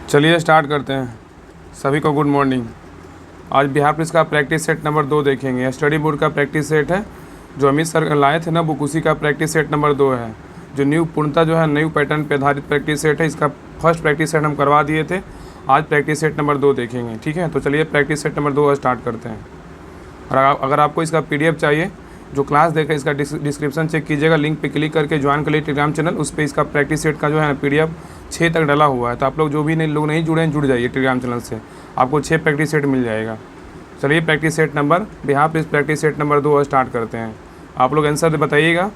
चलिए स्टार्ट करते हैं। सभी को गुड मॉर्निंग। आज बिहार पुलिस का प्रैक्टिस सेट नंबर 2 देखेंगे। स्टडी बोर्ड का प्रैक्टिस सेट है जो अमित सर लाए थे ना, वो उसी का प्रैक्टिस सेट नंबर 2 है। जो न्यू पूर्णतः जो है न्यू पैटर्न पे आधारित प्रैक्टिस सेट है। इसका फर्स्ट प्रैक्टिस सेट हम करवा दिए थे, आज प्रैक्टिस सेट नंबर 2 देखेंगे। ठीक है, तो चलिए प्रैक्टिस सेट नंबर 2 स्टार्ट करते हैं। और अगर आपको इसका PDF चाहिए, जो क्लास देखे इसका डिस्क्रिप्शन चेक कीजिएगा, लिंक पे क्लिक करके ज्वाइन कर लीजिए टेलीग्राम चैनल। उस पर इसका प्रैक्टिस सेट का जो है PDF 6 तक डाला हुआ है। तो आप लोग जो भी लोग नहीं जुड़े हैं, जुड़ जाइए टेलीग्राम चैनल से, आपको 6 प्रैक्टिस सेट मिल जाएगा। चलिए practice set number Bihar police practice set number 2 start करते हैं। आप लोग आंसर बताइएगा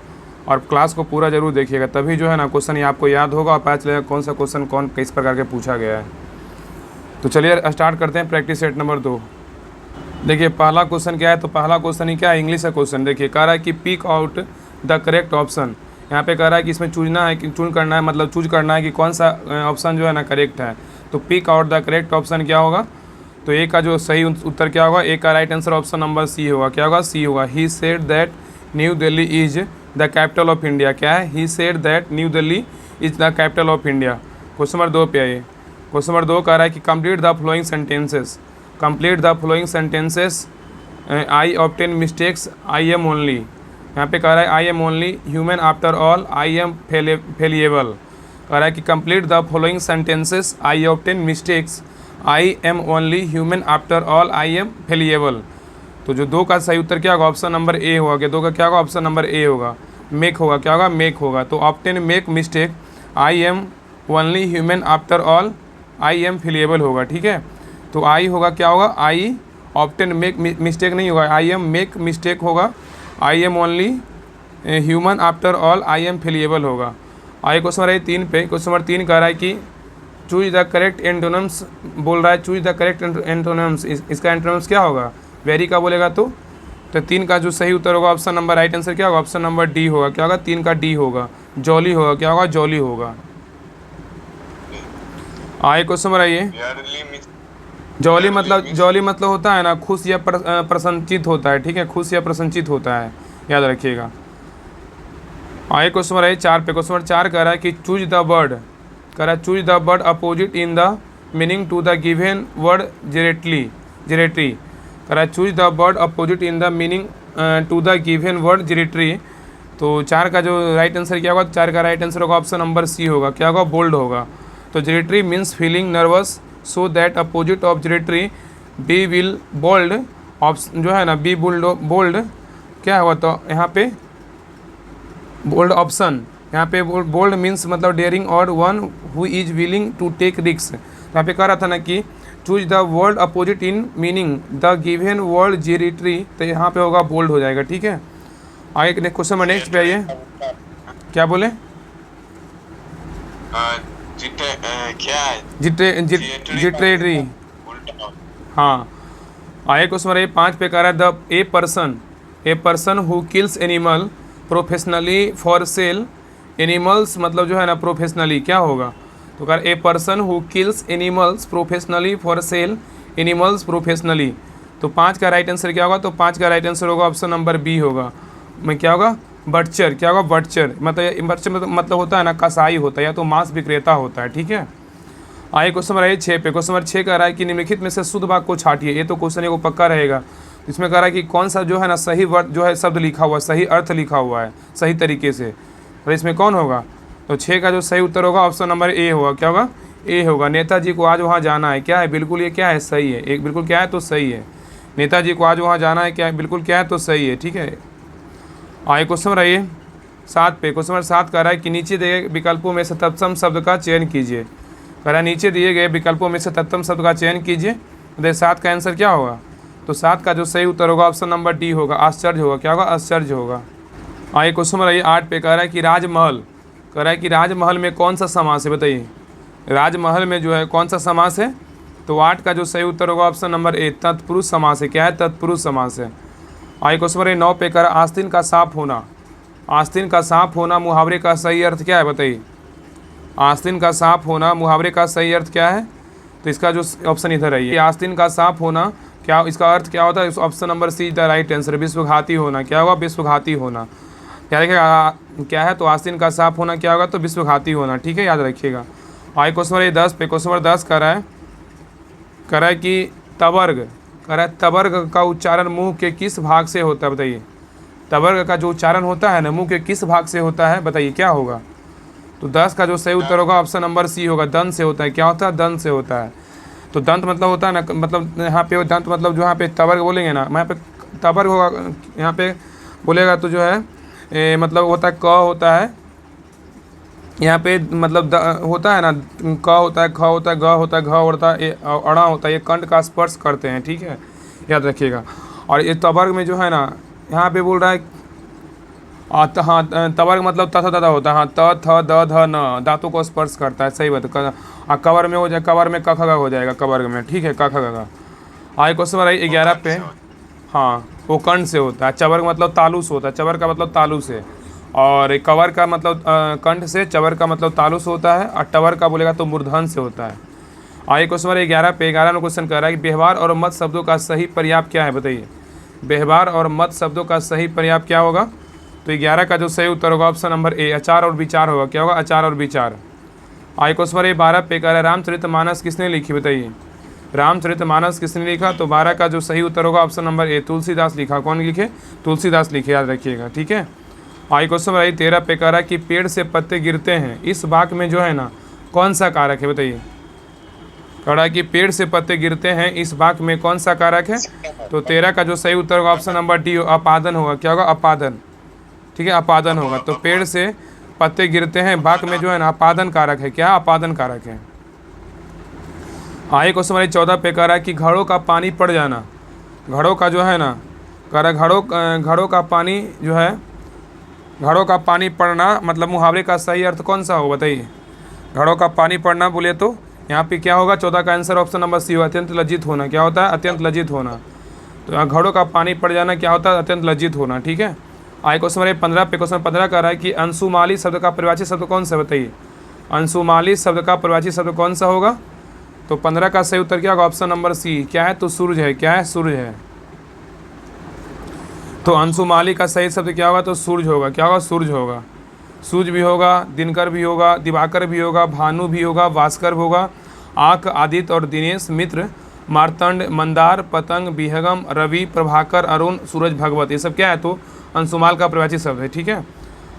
और क्लास को पूरा जरूर देखिएगा, तभी जो है ना क्वेश्चन ये आपको याद होगा और पता चलेगा कौन सा क्वेश्चन कौन किस प्रकार के पूछा गया है। तो चलिए स्टार्ट करते हैं प्रैक्टिस सेट नंबर 2। देखिए पहला क्वेश्चन क्या है, तो पहला क्वेश्चन ही क्या है, इंग्लिश का क्वेश्चन। देखिए कह रहा है कि pick out the correct option. यहाँ पे कह रहा है कि इसमें चूजना है कि चूज करना है, मतलब चूज करना है कि कौन सा ऑप्शन जो है ना करेक्ट है। तो pick out the correct option क्या होगा, तो ए का जो सही उत्तर क्या होगा, ए का right answer option number C होगा। क्या होगा, सी होगा। He said that New Delhi is the capital of India. क्या है, he said that New Delhi is the capital of India. Question number 2 पे आइए। क्वेश्चन नंबर 2 कह रहा है कि complete the flowing sentences. Complete the flowing sentences. I obtain mistakes, I am only. यहाँ पे कह रहा है I am only human after all, I am fallible. कह रहा है कि complete the following sentences, I obtain mistakes, I am only human after all, I am fallible. तो जो 2 का सही उत्तर क्या होगा, ऑप्शन नंबर ए होगा। 2 का क्या होगा, ऑप्शन नंबर ए होगा, मेक होगा। क्या होगा, मेक होगा। तो obtain make mistake, I am only human after all, I am fallible होगा। ठीक है, तो आई होगा क्या होगा, आई ऑप्टेन मेक मिस्टेक नहीं होगा, आई एम मेक मिस्टेक होगा, I am only human after all, I am fallible होगा। आइए क्वेश्चन नंबर 3 पे। क्वेश्चन नंबर 3 कह रहा है कि चूज द करेक्ट एंटोनिम्स बोल रहा है। चूज द करेक्ट एंटोनिम्स, इसका एंटोनिम्स क्या होगा, वेरी का बोलेगा। तो 3 का जो सही उत्तर होगा ऑप्शन नंबर, राइट आंसर क्या होगा, ऑप्शन नंबर डी होगा। क्या होगा, 3 का डी होगा, जॉली होगा। क्या होगा, जॉली होगा। आइए क्वेश्चन नंबर आइए। जॉली मतलब होता है ना खुश या प्रसन्नचित होता है। ठीक है, खुश या प्रसन्नचित होता है, याद रखिएगा। आइए क्वेश्चन नंबर 4 पे। क्वेश्चन नंबर 4 कह रहा है कि चूज द वर्ड। कह रहा है choose the word opposite in the meaning to the given word jittery. कह रहा है choose the word opposite in the meaning to the given word jittery. तो 4 का जो राइट आंसर क्या होगा, 4 का राइट आंसर होगा ऑप्शन नंबर सी होगा। क्या होगा, बोल्ड होगा। तो jittery means feeling nervous, so that opposite of jittery be will bold. Option जो है ना बी बोल्ड क्या होगा, तो यहाँ पे बोल्ड ऑप्शन। यहाँ पे बोल्ड मीन्स मतलब डेयरिंग और one who is willing to take risk. यहाँ पे कह रहा था ना कि choose the word opposite in meaning the given word jittery, तो यहाँ पे होगा बोल्ड हो जाएगा। ठीक है, आगे क्वेश्चन में नेक्स्ट पे आइए। क्या बोले, जिट्रेटरी। हाँ, आए क्वेश्चन नंबर 5 पे कह रहा है the a person who kills animal professionally for sale. Animals मतलब जो है ना प्रोफेशनली क्या होगा, तो कह रहा है a person who kills animals professionally for sale, animals professionally. तो 5 का राइट आंसर क्या होगा, तो 5 का राइट आंसर होगा ऑप्शन नंबर बी होगा। मैं क्या होगा, बटचर। क्या होगा, बटचर। मतलब होता है ना कसाई होता है या तो मांस विक्रेता होता है। ठीक है, आइए क्वेश्चन नंबर 6 पे। क्वेश्चन नंबर 6 कह रहा है कि निम्नलिखित में से शुद्ध भाग को छाटिए। ये तो क्वेश्चन को पक्का रहेगा। इसमें कह रहा है कि कौन सा जो है ना सही वर्ड जो है शब्द लिखा हुआ है, सही अर्थ लिखा हुआ है सही तरीके से, और इसमें कौन होगा, तो 6 का जो सही उत्तर होगा ऑप्शन नंबर ए होगा। क्या होगा, ए होगा। नेताजी को आज वहाँ जाना है। क्या है, बिल्कुल ये क्या है, सही है। एक बिल्कुल क्या है, तो सही है। नेताजी को आज वहाँ जाना है, क्या है, बिल्कुल क्या है, तो सही है। ठीक है, आइए क्वेश्चन नंबर आइए 7 पे। क्वेश्चन नंबर 7 कह रहा है कि नीचे दिए गए विकल्पों में से तत्सम शब्द का चयन कीजिए। कह रहा है नीचे दिए गए विकल्पों में से तत्सम शब्द का चयन कीजिए। तो 7 का आंसर क्या होगा, तो 7 का जो सही उत्तर होगा ऑप्शन नंबर डी होगा, आश्चर्य होगा। क्या होगा, आश्चर्य होगा। आइए क्वेश्चन नंबर 8 पे कह रहा है कि राजमहल। कह रहा है कि राजमहल में कौन सा समास है, बताइए। राजमहल में जो है कौन सा समास है, तो 8 का जो सही उत्तर होगा ऑप्शन नंबर ए, तत्पुरुष समास है। क्या है, तत्पुरुष समास है। आइए क्वेश्चन नंबर 9 पे कह रहा है आस्तीन का साफ होना। आस्तीन का साफ होना मुहावरे का सही अर्थ क्या है, बताइए। आस्तीन का साफ होना मुहावरे का सही अर्थ क्या है, तो इसका जो ऑप्शन इधर है, ये आस्तीन का साफ होना क्या इसका अर्थ क्या होता है, option number C the right answer, विश्वघाती होना। क्या होगा, विश्वघाती होना। क्या देखिएगा क्या है, तो आस्तीन का साफ होना क्या होगा, तो विश्वघाती होना। ठीक है, याद रखिएगा। आगे क्वेश्चन नंबर 10 पे, क्वेश्चन नंबर 10 कह रहा है कि तवर्ग, कह रहा है तवर्ग का उच्चारण मुंह के किस भाग से होता है, बताइए। तवर्ग का जो उच्चारण होता है ना, मुंह के किस भाग से होता है, बताइए क्या होगा। तो 10 का जो सही उत्तर होगा ऑप्शन नंबर सी होगा, दंत से होता है। क्या होता है, दंत से होता है। तो दंत मतलब होता है ना, मतलब यहाँ पे दंत मतलब जो यहाँ पे तवर्ग बोलेंगे ना, यहाँ पे तवर्ग होगा, यहाँ पे बोलेगा तो जो है मतलब होता है क होता है, यहाँ पे मतलब होता है ना, क होता है, ख होता है, ग होता है, घ होता है, अड़ा होता है, ये कंठ का स्पर्श करते हैं, ठीक है, याद रखिएगा। और ये तवर्ग में जो है ना, यहाँ पे बोल रहा है हाँ तवर्ग मतलब त थ द होता है, हाँ त थ द ध न, दांतों को स्पर्श करता है, सही बात है। कवर में हो जाए, कवर में क ख ग हो जाएगा, कवर्ग में, ठीक है, क ख ग। आगे क्वेश्चन नंबर 11 पे, हाँ वो कंठ से होता है। चवर्ग मतलब तालु से होता है, चवर का मतलब तालु से, और कवर का मतलब कंठ से, चवर का मतलब तालु से होता है, और टवर का बोलेगा तो मूर्धन से होता है। आगे क्वेश्चन नंबर 11 पे, 11 में क्वेश्चन कर रहा है कि व्यवहार और मत शब्दों का सही पर्याप्त क्या है, बताइए। व्यवहार और मत शब्दों का सही पर्याप्त क्या होगा। तो 11 का जो सही उत्तर होगा ऑप्शन नंबर ए, आचार और विचार होगा। क्या होगा, आचार और विचार। आगे क्वेश्चन नंबर 12 पे कह रहा है रामचरितमानस किसने लिखी, बताइए। रामचरितमानस किसने लिखा। तो 12 का जो सही उत्तर होगा ऑप्शन नंबर ए, तुलसीदास लिखा। कौन लिखे, तुलसीदास लिखे, याद रखिएगा, ठीक है। आगे क्वेश्चन नंबर 13 पे कह रहा है कि पेड़ से पत्ते गिरते हैं, इस वाक्य में जो है ना कौन सा कारक है, बताइए। कह रहा है कि पेड़ से पत्ते गिरते हैं, इस वाक्य में कौन सा कारक है। तो 13 का जो सही उत्तर होगा ऑप्शन नंबर डी, अपादन होगा। क्या होगा, अपादन, ठीक है, अपादन होगा। तो पेड़ से पत्ते गिरते हैं, वाक्य में जो है ना अपादन कारक है। क्या, अपादन कारक है। आगे क्वेश्चन नंबर 14 पे कह रहा है कि घड़ों का पानी पड़ जाना, घड़ों का जो है ना, कह रहा है घड़ों का पानी जो है, घड़ों का पानी पड़ना मतलब मुहावरे का सही अर्थ कौन सा होगा, बताइए। घड़ों का पानी पड़ना बोले तो यहाँ पे क्या होगा, 14 का आंसर ऑप्शन नंबर सी होगा, अत्यंत लज्जित होना। क्या होता है, अत्यंत लज्जित होना। तो यहाँ घड़ों का पानी पड़ जाना क्या होता है, अत्यंत लज्जित होना, ठीक है। आगे क्वेश्चन नंबर 15 पे, क्वेश्चन 15 कह रहा है कि अंशुमाली शब्द का परिभाषित शब्द कौन सा, बताइए। अंशुमाली शब्द का परिभाषित शब्द कौन सा होगा। तो 15 का सही उत्तर क्या होगा, ऑप्शन नंबर सी। क्या है, तो सूरज है। क्या है, सूरज है। तो अंशुमाली का सही शब्द क्या होगा, तो सूरज होगा। क्या होगा, सूरज होगा। सूरज भी होगा, दिनकर भी होगा, दिवाकर भी होगा, भानु भी होगा, भास्कर होगा, आँख, आदित्य और दिनेश, मित्र, मार्तंड, मंदार, पतंग, विहंगम, रवि, प्रभाकर, अरुण, सूरज, भगवत, ये सब क्या है, तो अंशुमाल का परिभाषित शब्द है, ठीक है।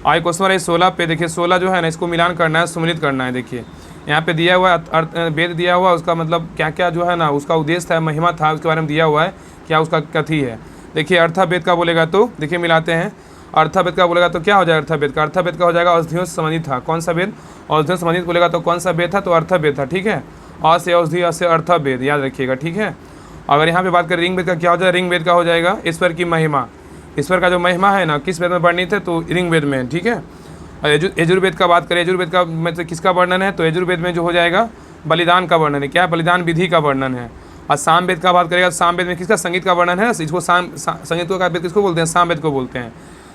आगे क्वेश्चन नंबर 16 पे देखिए, 16 जो है ना इसको मिलान करना है, सम्मिलित करना है। देखिए यहाँ पे दिया हुआ है वेद दिया हुआ, उसका मतलब क्या क्या जो है ना उसका उद्देश्य था, महिमा था, उसके बारे में दिया हुआ है, क्या उसका कथी है। देखिए अर्थावेद का बोलेगा तो देखिए मिलाते हैं, अर्थावेद का बोलेगा तो क्या हो जाएगा, अर्थावेद का हो जाएगा औषधियों से संबंधित था। कौन सा वेद, औषधियों से संबंधित बोलेगा तो कौन सा वेद था, तो अर्थावेद था, ठीक है। अ से औषधि, अ से अर्थावेद, याद रखिएगा, ठीक है। अगर यहाँ पे बात करें ऋग्वेद का, क्या हो जाएगा, ऋग्वेद का हो जाएगा ईश्वर की महिमा। ईश्वर का जो महिमा है ना किस वेद में वर्णित है, तो ऋग्वेद में, ठीक है। और यजुर्वेद का बात करें, यजुर्वेद का मतलब किसका वर्णन है, तो यजुर्वेद में जो हो जाएगा बलिदान का वर्णन है। क्या, बलिदान विधि का वर्णन है। और सामवेद का बात करेगा, सामवेद में किसका, संगीत का वर्णन है। इसको संगीत का वेद किसको बोलते हैं, सामवेद को बोलते हैं।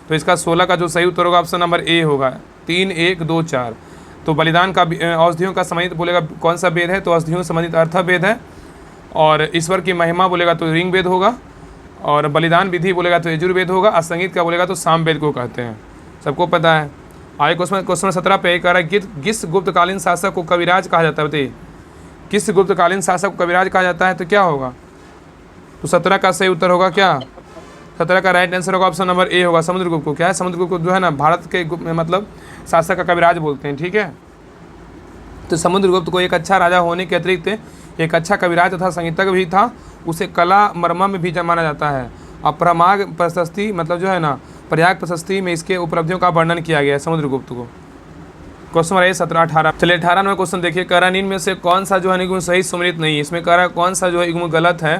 तो इसका 16 का जो सही उत्तर होगा ऑप्शन नंबर ए होगा, 3, 1, 2, 4। तो बलिदान का औषधियों का संबंधित बोलेगा कौन सा वेद है, तो औषधियों से संबंधित अर्थवेद है। और ईश्वर की महिमा बोलेगा तो ऋग्वेद होगा, और बलिदान विधि बोलेगा तो यजुर्वेद होगा, और संगीत का बोलेगा तो सामवेद को कहते हैं, सबको पता है। आगे क्वेश्चन 17 पे कह रहा है किस गुप्तकालीन शासक को कविराज कहा जाता है, बताइए। किस गुप्तकालीन शासक को कविराज कहा जाता है, तो क्या होगा, तो 17 का सही उत्तर होगा क्या, 17 का राइट आंसर होगा ऑप्शन नंबर ए होगा, समुद्रगुप्त को। क्या है, समुद्रगुप्त को जो है ना भारत के मतलब शासक का कविराज बोलते हैं, ठीक है। तो समुद्रगुप्त को एक अच्छा राजा होने के अतिरिक्त एक अच्छा कविराज तथा संगीतज्ञ भी था। उसे कला मर्म में भी माना जाता है। और प्रमाग प्रशस्ति मतलब जो है ना प्रयाग प्रशस्ति में इसके उपलब्धियों का वर्णन किया गया है समुद्रगुप्त को। Question number 17, 18। चलिए 18 में क्वेश्चन देखिए, कह रहा है में से कौन सा जो है निगम सही सुमृत नहीं है। इसमें कह रहा है कौन सा जो है निगम गलत है।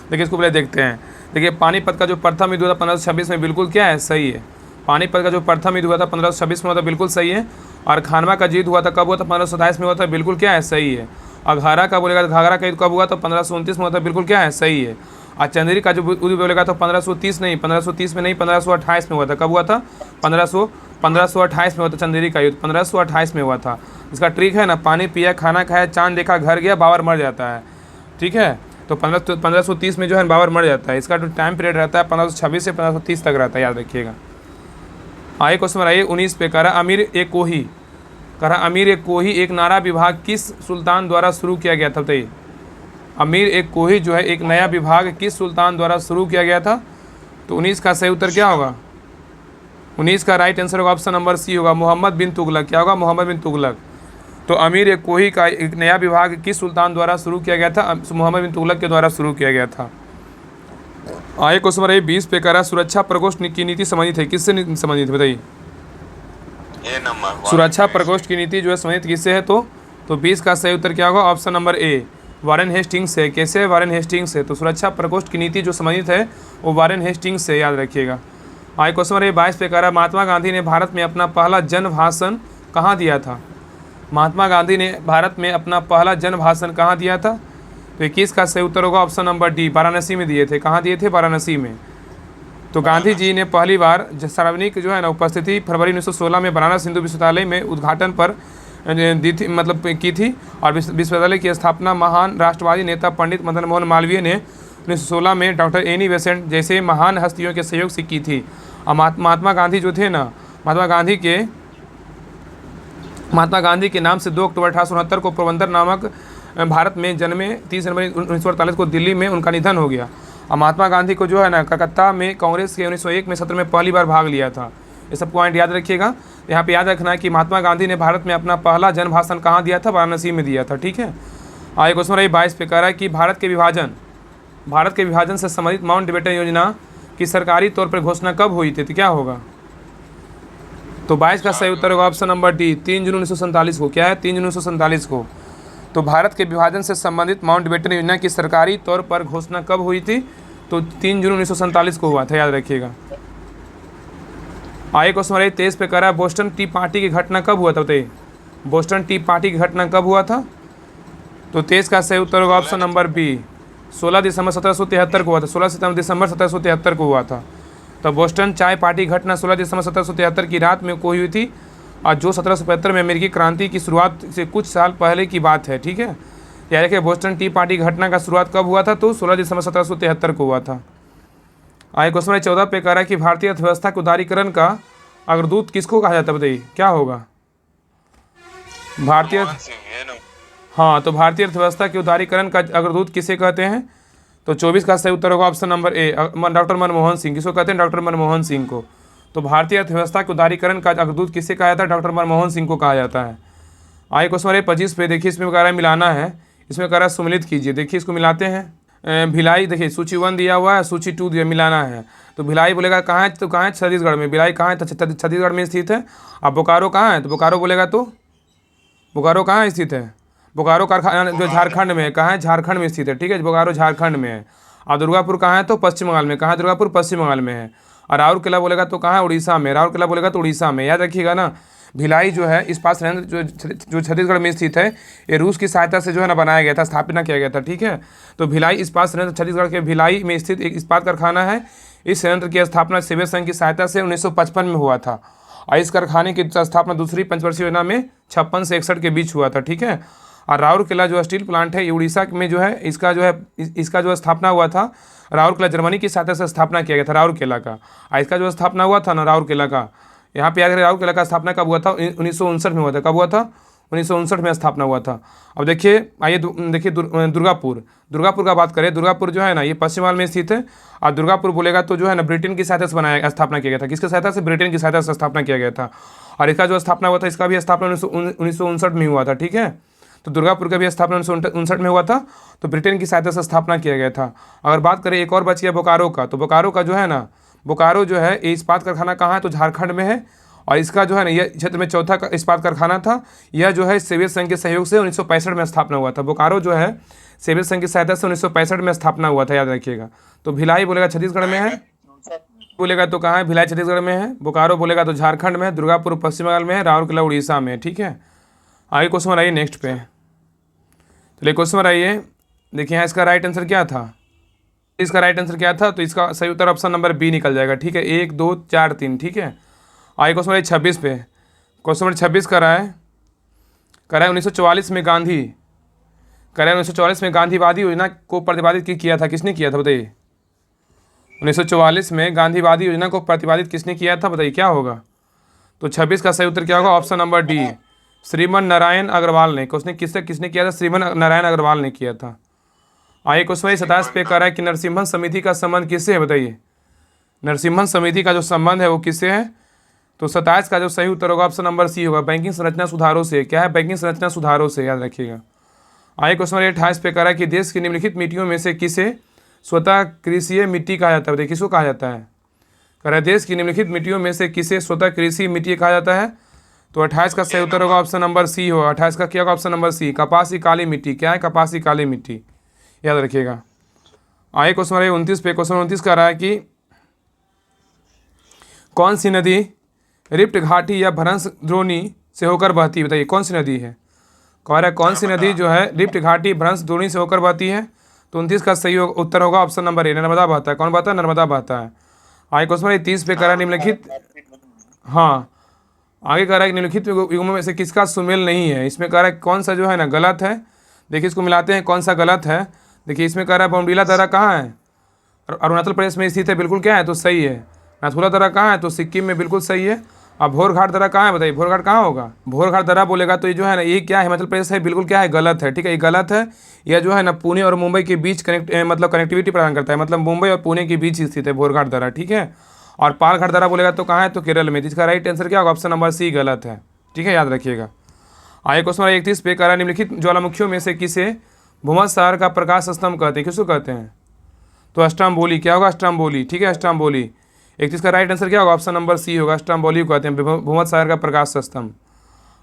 देखिए इसको पहले देखते हैं। देखिए पानीपत का जो प्रथम युद्ध हुआ था 1526 में, बिल्कुल क्या है, सही है। पानीपत का जो प्रथम युद्ध हुआ था 1526 में हुआ था, बिल्कुल सही है। और खानवा का युद्ध हुआ था कब हुआ था, 1527 में हुआ था, बिल्कुल क्या है, सही है। और घाघरा का बोलेगा तो घाघरा का युद्ध कब हुआ था, 1529 में हुआ था, बिल्कुल क्या है, सही है। और चंदेरी का जो युद्ध बोलेगा तो 1530 नहीं, 1530 में नहीं, 1528 में हुआ था। कब हुआ था, 1528 में हुआ था चंदेरी का युद्ध, 1528 में हुआ था। इसका ट्रिक है ना, पानी पिया, खाना खाया, चांद देखा, घर गया, बाबर मर जाता है, ठीक है। तो 1530 में जो है बाबर मर जाता है। इसका जो टाइम पीरियड रहता है 1526 से 1530 तक रहता है, याद रखिएगा। आगे क्वेश्चन आइए 19 पे कह रहा अमीर ए कोही कह रहा अमीर एक कोही एक नारा विभाग किस सुल्तान द्वारा शुरू किया गया था? बताइए, अमीर एक कोही जो है एक नया विभाग किस सुल्तान द्वारा शुरू किया गया था? तो 19 का सही उत्तर क्या होगा? 19 का राइट आंसर होगा ऑप्शन नंबर सी होगा, मोहम्मद बिन तुगलक। क्या होगा? मोहम्मद बिन तुगलक। तो अमीर एक कोही का एक नया विभाग किस सुल्तान द्वारा शुरू किया गया था? मोहम्मद बिन तुगलक के द्वारा शुरू किया गया था। आगे क्वेश्चन नंबर 20 पे कह रहा सुरक्षा प्रकोष्ठ की नीति संबंधित है, किससे संबंधित है? बताइए, सुरक्षा प्रकोष्ठ की नीति जो है संबंधित किससे है? तो 20 का सही उत्तर क्या होगा? ऑप्शन नंबर ए, वारेन हेस्टिंग्स से। कैसे है? वारेन हेस्टिंग्स से। तो सुरक्षा प्रकोष्ठ की नीति जो संबंधित है वो वारेन हेस्टिंग्स से, याद रखिएगा। आगे क्वेश्चन नंबर 22 पे कह रहा महात्मा गांधी ने भारत में अपना पहला जन भाषण कहाँ दिया था? महात्मा गांधी ने भारत में अपना पहला जन भाषण कहाँ दिया था? तो 21 का सही उत्तर होगा ऑप्शन नंबर डी, वाराणसी में दिए थे। कहाँ दिए थे? वाराणसी में। तो गांधी जी ने पहली बार सार्वजनिक जो है ना उपस्थिति फरवरी 1916 में बनारस हिंदू विश्वविद्यालय में उद्घाटन पर दी थी, मतलब की थी। और विश्वविद्यालय की स्थापना महान राष्ट्रवादी नेता पंडित मदन मोहन मालवीय ने 1916 में डॉक्टर एनी बेसेंट जैसे महान हस्तियों के सहयोग से की थी। और महात्मा गांधी जो थे ना, महात्मा गांधी के नाम से 2 अक्टूबर 1869 को पोरबंदर नामक भारत में जन्मे। 30 जनवरी 1948 को दिल्ली में उनका निधन हो गया। और महात्मा गांधी को जो है ना कलकत्ता में कांग्रेस के 1901 में सत्र में पहली बार भाग लिया था। ये सब पॉइंट याद रखिएगा। यहाँ पे याद रखना है कि महात्मा गांधी ने भारत में अपना पहला जन भाषण कहाँ दिया था? वाराणसी में दिया था। ठीक है। आगे क्वेश्चन नंबर 22 पे कह रहा है कि भारत के विभाजन से संबंधित माउंट बेटन योजना की सरकारी तौर पर घोषणा कब हुई थी? तो क्या होगा? तो 22 का सही उत्तर होगा ऑप्शन नंबर डी, 3 जून 1947 को। क्या है? 3 जून 1947 को। तो भारत के विभाजन से संबंधित माउंट बेटन योजना की सरकारी तौर पर घोषणा कब हुई थी? तो 3 जून 1947 को हुआ था, याद रखिएगा। आगे क्वेश्चन नंबर 23 पे कह रहा है बोस्टन टी पार्टी की घटना कब हुआ था? बताइए, बोस्टन टी पार्टी की घटना कब हुआ था? तो 23 का सही उत्तर होगा ऑप्शन नंबर बी, 16 दिसंबर 1773 को हुआ था। 16 दिसंबर 1773 को हुआ था। तो बोस्टन चाय पार्टी घटना 16 दिसंबर 1773 की रात में को हुई थी। और जो 1775 में अमेरिकी क्रांति की शुरुआत से कुछ साल पहले की बात है। ठीक है, याद रखिए बोस्टन टी पार्टी घटना का शुरुआत कब हुआ था? तो 16 दिसंबर 1773 को हुआ था। आगे क्वेश्चन नंबर 14 पे कह रहा है कि भारतीय अर्थव्यवस्था के उदारीकरण का अग्रदूत किसको कहा जाता है? बताइए, क्या होगा? भारतीय तो भारतीय अर्थव्यवस्था के उदारीकरण का अग्रदूत किसे कहते हैं? तो 24 का सही उत्तर होगा ऑप्शन नंबर ए, डॉक्टर मनमोहन सिंह। किसको कहते हैं? डॉक्टर मनमोहन सिंह को। तो भारतीय अर्थव्यवस्था के उदारीकरण का अग्रदूत किसे कहा जाता है? डॉक्टर मनमोहन सिंह को कहा जाता है। आगे क्वेश्चन नंबर 25 पे देखिए, इसमें कह रहा है मिलाना है। इसमें कह रहा है सम्मिलित कीजिए। देखिए इसको मिलाते हैं। भिलाई, देखिए सूची 1 दिया हुआ है, सूची 2 दिया, मिलाना है। तो भिलाई बोलेगा कहाँ है? तो कहाँ है? छत्तीसगढ़ में। भिलाई कहाँ है? तो छत्तीसगढ़ में स्थित है। अब बोकारो कहाँ है? तो बोकारो बोलेगा तो बोकारो कहाँ स्थित है? बोकारो कारखाना जो झारखंड में है। कहाँ है? झारखंड में स्थित है। ठीक है, बोकारो झारखंड में है। और दुर्गापुर कहाँ है? तो पश्चिम बंगाल में। कहाँ है? दुर्गापुर पश्चिम बंगाल में है। और राउरकेला बोलेगा तो कहाँ है? उड़ीसा में। राउरकेला बोलेगा तो उड़ीसा में। याद रखिएगा ना, भिलाई जो है इस्पात संयंत्र जो छत्तीसगढ़ में स्थित है, ये रूस की सहायता से जो है ना बनाया गया था, स्थापना किया गया था। ठीक है, तो भिलाई इस्पात संयंत्र छत्तीसगढ़ के भिलाई में स्थित एक इस्पात कारखाना है। इस संयंत्र की स्थापना सोवियत संघ की सहायता से 1955 में हुआ था। और इस कारखाने की स्थापना दूसरी पंचवर्षीय योजना में 56 से 61 के बीच हुआ था। ठीक है, और राउरकेला जो स्टील प्लांट है ये उड़ीसा में जो है इसका जो स्थापना हुआ था, राउरकेला जर्मनी की सहायता से स्थापना किया गया था राउरकेला का। और इसका जो स्थापना हुआ था ना राउरकेला का, यहाँ पे याद रखिए राउरकेला का स्थापना कब हुआ था? 1959 में हुआ था। कब हुआ था? 1959 में स्थापना हुआ था। अब देखिए, आइए देखिए दुर्गापुर का बात करें। दुर्गापुर जो है ना ये पश्चिम बंगाल में स्थित है। और दुर्गापुर बोलेगा तो जो है ना ब्रिटेन की सहायता से स्थापना किया गया था। किसकी सहायता से? ब्रिटेन की सहायता से स्थापना किया गया था। और इसका जो स्थापना हुआ था, इसका भी स्थापना 1959 में हुआ था। ठीक है, तो दुर्गापुर का भी स्थापना 1959 में हुआ था। तो ब्रिटेन की सहायता से स्थापना किया गया था। अगर बात करें एक और बच गया बोकारो का, तो बोकारो का जो है ना, बोकारो जो है ये इस्पात कारखाना कहाँ है? तो झारखंड में है। और इसका जो है ना यह क्षेत्र में चौथा इस्पात कारखाना था। यह जो है सोवियत संघ के सहयोग से 1965 में स्थापना हुआ था। बोकारो जो है सोवियत संघ की सहायता से 1965 में स्थापना हुआ था, याद रखिएगा। तो भिलाई बोलेगा छत्तीसगढ़ में है, बोलेगा तो कहाँ है? भिलाई छत्तीसगढ़ में है। बोकारो बोलेगा तो झारखंड में है। दुर्गापुर पश्चिम बंगाल में है। राउरकेला उड़ीसा में। ठीक है, आगे क्वेश्चन आइए नेक्स्ट पे। चलिए क्वेश्चन आइए, देखिए यहाँ इसका राइट आंसर क्या था? इसका राइट आंसर क्या था? तो इसका सही उत्तर ऑप्शन नंबर बी निकल जाएगा। ठीक है, 1 2 4 3। ठीक है, आइए क्वेश्चन नंबर 26 पे। क्वेश्चन नंबर 26 कर रहा है 1944 में गांधीवादी योजना को प्रतिपादित किया था। किसने किया था? बताइए, 1944 में गांधीवादी योजना को प्रतिपादित किसने किया था? बताइए क्या होगा? तो 26 का सही उत्तर क्या होगा? Option number D, Shriman Narayan Agarwal ने। क्वेश्चन किसने किया था? श्रीमन नारायण अग्रवाल ने किया था। आइए क्वेश्चन 27 पे कह रहा है कि नरसिम्हन समिति का संबंध किससे है? बताइए, नरसिम्हन समिति का जो संबंध है वो किससे है? तो 27 का जो सही उत्तर होगा ऑप्शन नंबर सी होगा, बैंकिंग संरचना सुधारों से। क्या है? बैंकिंग संरचना सुधारों से, याद रखिएगा। आइए क्वेश्चन 28 पे कह रहा है कि देश की निम्नलिखित मिट्टियों में से किसे स्वतः कृषि मिट्टी कहा जाता है? बताइए किसको कहा जाता है? कह रहा है देश की निम्नलिखित मिट्टियों में से किसे स्वतः कृषि मिट्टी कहा जाता है? तो 28 का सही उत्तर होगा ऑप्शन नंबर सी होगा। 28 का क्या होगा? ऑप्शन नंबर सी, कपासी काली मिट्टी। क्या है? कपासी काली मिट्टी, याद रखिएगा। आइए क्वेश्चन नंबर 29 पे, क्वेश्चन 29 कह रहा है कि कौन सी नदी रिफ्ट घाटी या भ्रंश द्रोणी से होकर बहती है? बताइए कौन सी नदी है? कह रहा है कौन सी नदी जो है रिफ्ट घाटी भ्रंश द्रोणी से होकर बहती है? तो 29 का सही उत्तर होगा ऑप्शन नंबर ए, नर्मदा बहता है। कौन बहता है? नर्मदा बहता है। आगे क्वेश्चन नंबर 30 पे कह रहा है निम्नलिखित, हाँ आगे कह रहा है कि निम्नलिखित युग्मों में से किसका सुमेल नहीं है? इसमें कह रहा है कौन सा जो है ना गलत है। देखिए इसको मिलाते हैं, कौन सा गलत है। देखिए इसमें कह रहा है बमडीला दर्रा कहाँ है? अरुणाचल प्रदेश में स्थित है, बिल्कुल क्या है? तो सही है। नाथुला दर्रा कहाँ है? तो सिक्किम में, बिल्कुल सही है। अब भोरघाट दर्रा कहाँ है? बताइए भोरघाट कहाँ होगा? भोरघाट दर्रा बोलेगा तो ये जो है ना, ये क्या है? हिमाचल प्रदेश है, बिल्कुल क्या है? गलत है। ठीक है, ये गलत है। यह जो है ना पुणे और मुंबई के बीच कनेक्टिविटी प्रदान करता है, मतलब मुंबई और पुणे के बीच स्थित है भोरघाट दर्रा। ठीक है, और पालघाट दर्रा बोलेगा तो कहाँ है? तो केरल में। जिसका राइट आंसर क्या होगा? ऑप्शन नंबर सी गलत है। ठीक है, याद रखिएगा। आइए क्वेश्चन नंबर 31 पे कह रहा है निम्नलिखित ज्वालामुखियों में से किसे भूमध्य सागर का प्रकाश स्तंभ कहते हैं? किसको कहते हैं? तो अष्टमबोली। क्या होगा? अष्टमबोली। ठीक है, अष्टमबोली। 31 का राइट आंसर क्या होगा? ऑप्शन नंबर सी होगा, अष्टमबोली कहते हैं भूमध्य सागर का प्रकाश स्तंभ।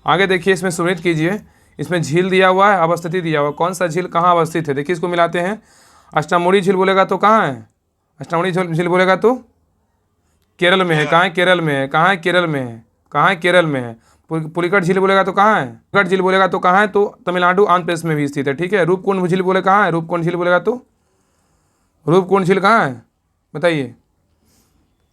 आगे देखिए, इसमें सुनिश्चित कीजिए, इसमें झील दिया हुआ है, अवस्थिति दिया हुआ है। कौन सा झील कहाँ अवस्थित है? देखिए इसको मिलाते हैं। अष्टमुड़ी झील बोलेगा तो कहाँ है? अष्टमुड़ी झील बोलेगा तो केरल में है। कहाँ है? केरल में है। कहाँ है? केरल में है। कहाँ है? केरल में है। पुलिकट झील बोलेगा तो कहाँ है? पुलिकट झील बोलेगा तो कहाँ है? तो तमिलनाडु आंध्र प्रदेश में भी स्थित है। ठीक है, रूपकुंड झील बोले कहाँ है? रूपकुंड झील बोलेगा तो रूपकुंड झील कहाँ है? बताइए।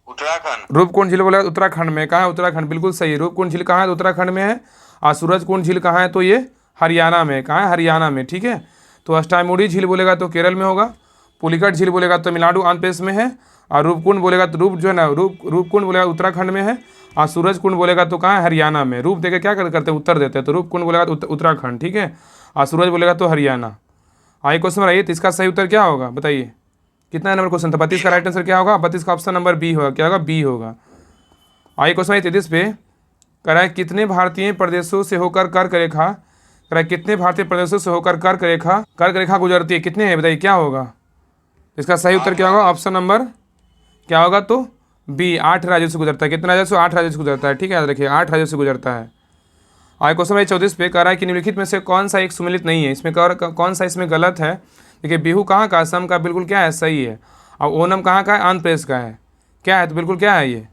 उत्तराखंड। रूपकुंड झील बोलेगा उत्तराखंड में। कहाँ है? उत्तराखंड, बिल्कुल सही है। रूपकुंड झील कहाँ है? तो उत्तराखंड में है। और सूरजकुंड झील कहाँ है? तो ये हरियाणा में। कहाँ है? हरियाणा में। ठीक है, तो अष्टमुड़ी झील बोलेगा तो केरल में होगा। पुलिकट झील बोलेगा तो तमिलनाडु आंध्र प्रदेश में है। और रूपकुंड बोलेगा तो रूप जो है ना रूपकुंड बोलेगा उत्तराखंड में है। और सूरजकुंड बोलेगा तो कहाँ है? हरियाणा में। रूप देके क्या करते हैं? उत्तर देते हैं। तो रूपकुंड बोलेगा तो उत्तराखंड। ठीक है, और सूरज बोलेगा तो हरियाणा। आइए क्वेश्चन नंबर 28, इसका सही उत्तर क्या होगा? बताइए कितना नंबर क्वेश्चन था? 32 का राइट आंसर क्या होगा? 32 का ऑप्शन नंबर बी होगा। क्या होगा? बी होगा। आइए क्वेश्चन 33 पे कह रहा है कितने भारतीय प्रदेशों से होकर कर्क रेखा, कह रहा है कितने भारतीय प्रदेशों से होकर कर्क रेखा गुजरती है? कितने है? बताइए क्या होगा? इसका सही उत्तर क्या होगा? ऑप्शन नंबर क्या होगा? तो बी, 8 राज्यों से गुजरता है। कितने राज्यों से? 8 राज्यों से गुजरता है। ठीक है, याद रखिए 8 राज्यों से गुजरता है। आगे क्वेश्चन नंबर 34 पे कह रहा है कि निम्नलिखित में से कौन सा एक सुमेलित नहीं है? इसमें कौन सा इसमें गलत है? देखिए बिहू कहाँ का? असम का, बिल्कुल क्या है? सही है। और ओनम कहाँ का है? आंध्र प्रदेश का है। क्या है? तो बिल्कुल क्या है ये?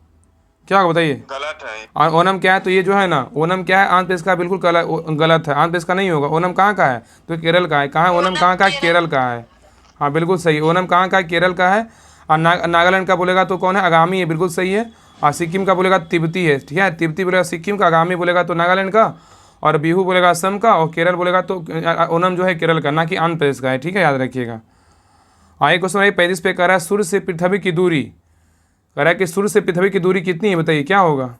क्या होगा? बताइए। गलत है। और ओनम क्या है? तो ये जो है ना ओनम क्या है? आंध्र प्रदेश का, बिल्कुल गलत है। आंध्र प्रदेश का नहीं होगा। ओनम कहाँ का है? तो केरल का है। कहाँ है? ओनम कहाँ का है? केरल का है। हाँ बिल्कुल सही, ओनम कहाँ का है? केरल का है। और नागालैंड का बोलेगा तो कौन है? आगामी है, बिल्कुल सही है। और सिक्किम का बोलेगा तिब्बती है। ठीक है, तिब्बती बोलेगा सिक्किम का, आगामी बोलेगा तो नागालैंड का, और बिहू बोलेगा असम का, और केरल बोलेगा तो ओनम जो है केरल का, ना कि आंध्र प्रदेश का है। ठीक है, याद रखिएगा। आगे क्वेश्चन 35 पे कह रहा है सूर्य से पृथ्वी की दूरी, कह रहा है कि सूर्य से पृथ्वी की दूरी कितनी है? बताइए क्या होगा?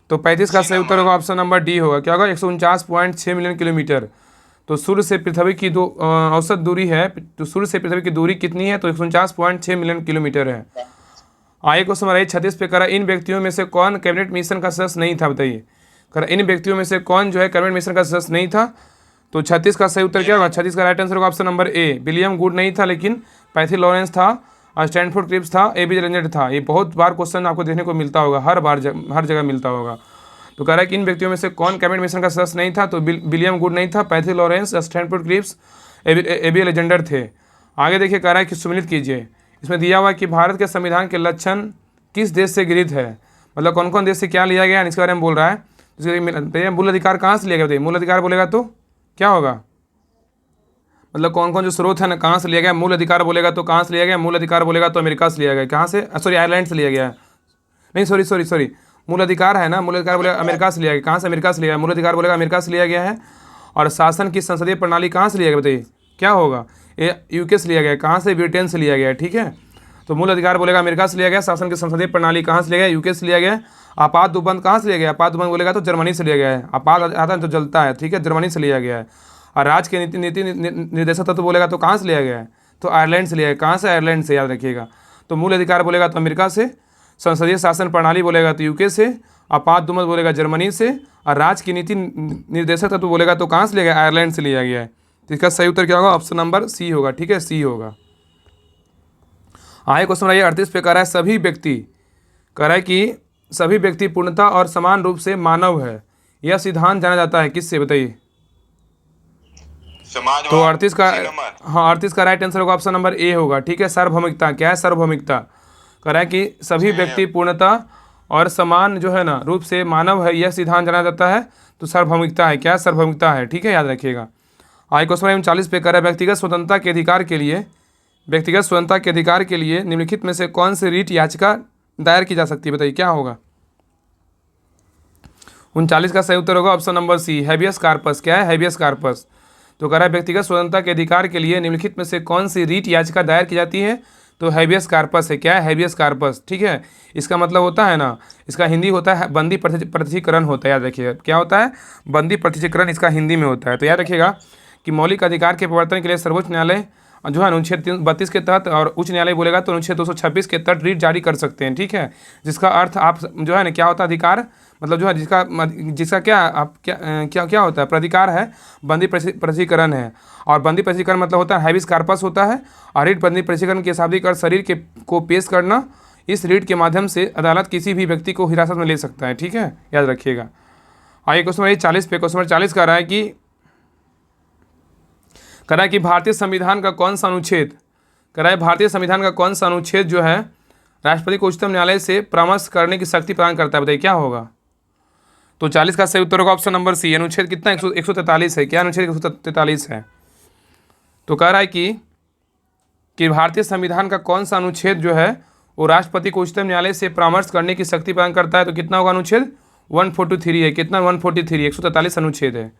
तो 35 का सही उत्तर होगा ऑप्शन नंबर डी होगा। क्या होगा? 149.6 मिलियन किलोमीटर। तो सूर्य से पृथ्वी की औसत दूरी है, तो सूर्य से पृथ्वी की दूरी कितनी है? तो 149.6 मिलियन किलोमीटर है। आगे क्वेश्चन नंबर 36 पे करा इन व्यक्तियों में से कौन कैबिनेट मिशन का सदस्य नहीं था? बताइए करा इन व्यक्तियों में से कौन जो है कैबिनेट मिशन का सदस्य नहीं था? तो 36 का सही उत्तर क्या होगा? 36 का राइट आंसर होगा ऑप्शन नंबर ए, विलियम गुड नहीं था, लेकिन पैथी लॉरेंस था, और स्टैनफोर्ड क्रिप्स था, एबी रंजन था। ये बहुत बार क्वेश्चन आपको देखने को मिलता होगा, हर जगह मिलता होगा। तो कह रहा है कि इन व्यक्तियों में से कौन कैबिनेट मिशन का सदस्य नहीं था? तो विलियम गुड नहीं था, Pethick Lawrence, Stanford Cripps, AB Alexander थे। आगे देखिए कह रहा है कि सम्मिलित कीजिए। इसमें दिया हुआ कि भारत के संविधान के लक्षण किस देश से गृहीत है, मतलब कौन कौन देश से क्या लिया गया इसके बारे में बोल रहा है। इसके मूल अधिकार कहाँ से लिया गया? बताइए मूल अधिकार बोलेगा तो क्या होगा, मतलब कौन कौन जो स्रोत है ना, कहाँ से लिया गया? मूल अधिकार बोलेगा तो कहाँ से लिया गया? मूल अधिकार बोलेगा तो अमेरिका से लिया गया। कहाँ से? सॉरी आयरलैंड से लिया गया है। नहीं सॉरी मूल अधिकार है ना, मूल अधिकार बोलेगा अमेरिका से लिया गया। कहाँ से? अमेरिका से लिया गया। मूल अधिकार बोलेगा अमेरिका से लिया गया है। और शासन की संसदीय प्रणाली कहाँ से लिया गया? बताइए क्या होगा? ये यूके से लिया गया। कहाँ से? ब्रिटेन से लिया गया है। ठीक है, तो मूल अधिकार बोलेगा अमेरिका से लिया गया, शासन की संसदीय प्रणाली कहाँ से लिया गया, यूके से लिया गया। आपात उपबंध कहाँ से लिया गया, आपात उपबंध बोलेगा तो जर्मनी से लिया गया है, आपात आता है तो जलता है, ठीक है, जर्मनी से लिया गया है। और राज्य के नीति निर्देशक तत्व बोलेगा तो कहाँ से लिया गया है, तो आयरलैंड से लिया है। कहाँ से, आयरलैंड से, याद रखिएगा। तो मूल अधिकार बोलेगा तो अमेरिका से, संसदीय शासन प्रणाली बोलेगा तो यूके से, आपात उपबंध बोलेगा जर्मनी से, और राज्य की नीति निर्देशक तत्व बोलेगा तो कहाँ से लिया गया, आयरलैंड से लिया गया है। तो इसका सही उत्तर क्या होगा, ऑप्शन नंबर सी होगा, ठीक है, सी होगा। आगे क्वेश्चन आइए 38 पे कह रहा है सभी व्यक्ति, कह रहा है कि सभी व्यक्ति पूर्णतः और समान रूप से मानव है, यह सिद्धांत जाना जाता है किससे, बताइए। समाजवाद। तो 38 का, सी नंबर। हाँ 38 का राइट आंसर होगा ऑप्शन नंबर ए होगा, ठीक है। सार्वभौमिकता, क्या है, सार्वभौमिकता। कह रहा है कि सभी व्यक्ति पूर्णतः और समान जो है ना रूप से मानव है, यह सिद्धांत जाना जाता है। तो सार्वभौमिकता है, क्या है, सार्वभौमिकता है, ठीक है, याद रखिएगा। आगे क्वेश्चन 39 पे कह रहा है व्यक्तिगत स्वतंत्रता के अधिकार के लिए, व्यक्तिगत स्वतंत्रता के अधिकार के लिए निम्नलिखित में से कौन सी रीट याचिका दायर की जा सकती है, बताइए क्या होगा। 39 का सही उत्तर होगा option number C, habeas corpus. क्या है, हैबियस कार्पस। तो कह रहा है व्यक्तिगत स्वतंत्रता के अधिकार के लिए निम्नलिखित में से कौन सी रीट याचिका दायर की जाती है, तो हैबियस कार्पस है। क्या है, हैबियस कार्पस, ठीक है। इसका मतलब होता है ना, इसका हिंदी होता है बंदी प्रत्यक्षीकरण होता है, याद रखिएगा। क्या होता है, बंदी प्रत्यक्षीकरण इसका हिंदी में होता है। तो याद रखिएगा कि मौलिक अधिकार के प्रवर्तन के लिए सर्वोच्च न्यायालय जो है अनुच्छेद 32 के तहत, और उच्च न्यायालय बोलेगा तो अनुच्छेद 226 के तहत रीट जारी कर सकते हैं, ठीक है। जिसका अर्थ आप जो है ना, क्या होता है अधिकार, मतलब जो है जिसका क्या आप क्या होता है, प्राधिकार है, बंदी प्रत्यक्षीकरण है। और बंदी प्रत्यक्षीकरण मतलब होता है हैबियस कार्पस होता है। और रीट बंदी प्रत्यक्षीकरण के शाब्दिक अर्थ शरीर के को पेश करना। इस रीट के माध्यम से अदालत किसी भी व्यक्ति को हिरासत में ले सकता है, ठीक है, याद रखिएगा। आइए क्वेश्चन नंबर 40 पे, क्वेश्चन नंबर 40 कह रहा है कि भारतीय संविधान का कौन सा अनुच्छेद, कह रहा है भारतीय संविधान का कौन सा अनुच्छेद जो है राष्ट्रपति को उच्चतम न्यायालय से परामर्श करने की शक्ति प्रदान करता है, बताइए क्या होगा। तो 40 का सही उत्तर होगा ऑप्शन नंबर सी, अनुच्छेद कितना, 143 है। क्या अनुच्छेद 143 है। तो कह रहा है कि भारतीय संविधान का कौन सा अनुच्छेद जो है वो राष्ट्रपति को उच्चतम न्यायालय से परामर्श करने की शक्ति प्रदान करता है। तो कितना होगा अनुच्छेद 143 है। कितना, 143, 143 अनुच्छेद है,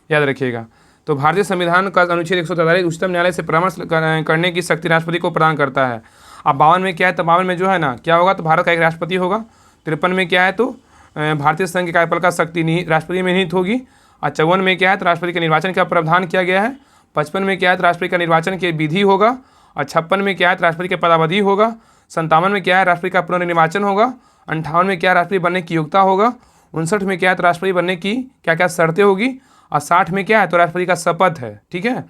याद रखिएगा। तो भारतीय संविधान का अनुच्छेद 143 उच्चतम न्यायालय से परामर्श करने की शक्ति राष्ट्रपति को प्रदान करता है। अब 52 में क्या है, तो 52 में जो है ना क्या होगा, तो भारत का एक राष्ट्रपति होगा। 53 में क्या है, तो भारतीय संघ के कार्यपालिका शक्ति नहीं राष्ट्रपति में निहित होगी। और 54 में क्या है, तो राष्ट्रपति के निर्वाचन का प्रावधान किया गया है। 55 में क्या है, तो राष्ट्रपति का निर्वाचन के विधि होगा। और 56 में क्या है, तो राष्ट्रपति का पदावधि होगा। 57 में क्या है, राष्ट्रपति का पुनर्निर्वाचन होगा। 58 में क्या है, राष्ट्रपति बनने की योग्यता होगा। 59 में क्या है, तो राष्ट्रपति बनने की क्या क्या शर्तें होगी। और 60 में क्या है, तो राष्ट्रपति का शपथ है, ठीक है।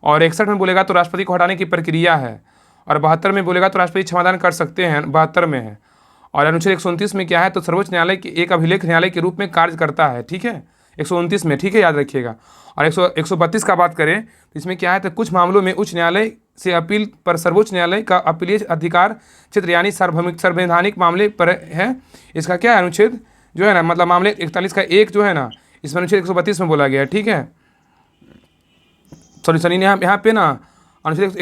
और 61 में बोलेगा तो राष्ट्रपति को हटाने की प्रक्रिया है। और 72 में बोलेगा तो राष्ट्रपति क्षमादान कर सकते हैं, 72 में है। और अनुच्छेद 129 में क्या है, तो सर्वोच्च न्यायालय के एक अभिलेख न्यायालय के रूप में कार्य करता है, ठीक है, 129 में, ठीक है, याद रखिएगा। और 132 का बात करें तो इसमें क्या है, तो कुछ मामलों में उच्च न्यायालय से अपील पर सर्वोच्च न्यायालय का अपीलीय अधिकार क्षेत्र यानी संवैधानिक मामले पर है। इसका क्या है, अनुच्छेद जो है ना, मतलब मामले 41 का एक जो है ना, इसमें अनुच्छेद 132 में बोला गया है, ठीक है। सॉरी यहाँ पे ना अनुच्छेद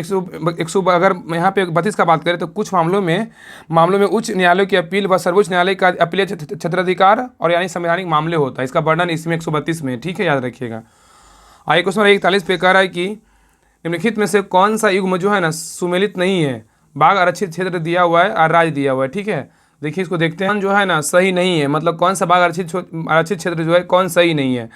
100 अगर यहाँ पे 32 का बात करें तो कुछ मामलों में उच्च न्यायालय की अपील व सर्वोच्च न्यायालय का अपीलीय क्षेत्राधिकार और यानी संवैधानिक मामले होता है। इसका वर्णन इसमें 132 में, ठीक है, याद रखिएगा। आइए क्वेश्चन 41 पे कह रहा है कि निम्नलिखित में से कौन सा युग्म जो है ना सुमेलित नहीं है, बाघ आरक्षित क्षेत्र दिया हुआ है और राज्य दिया हुआ है, ठीक है। देखिए इसको देखते हैं, जो है ना सही नहीं है, मतलब कौन सा बाघ आरक्षित क्षेत्र जो है कौन सही नहीं है।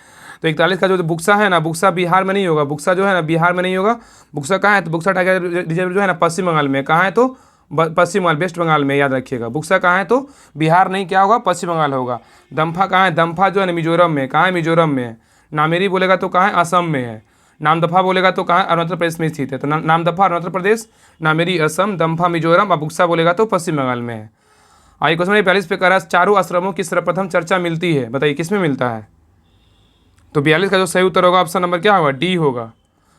तो 41 का जो बुक्सा है ना, बुक्सा बिहार में नहीं होगा, बुक्सा जो है ना बिहार में नहीं होगा। बुक्सा कहाँ है, तो बुक्सा टाइगर रिजर्व जो है ना पश्चिम बंगाल में, कहाँ है, तो पश्चिम बंगाल, वेस्ट बंगाल में, याद रखिएगा। बुक्सा कहाँ है, तो बिहार नहीं, क्या होगा, पश्चिम बंगाल होगा। दम्फा कहाँ है, दम्फा जो है ना मिजोरम में, कहाँ है, मिजोरम में है। नामेरी बोलेगा तो कहाँ है, असम में है। नामदफा बोलेगा तो कहाँ, अरुणाचल प्रदेश में स्थित है। तो नामदफा अरुणाचल प्रदेश, नामेरी असम, दम्फा मिजोरम और बुक्सा बोलेगा तो पश्चिम बंगाल में है। आइए क्वेश्चन 42 पे कह रहा है चारों आश्रमों की सर्वप्रथम चर्चा मिलती है, बताइए किसमें मिलता है। तो 42 का जो सही उत्तर होगा ऑप्शन नंबर क्या होगा, डी होगा,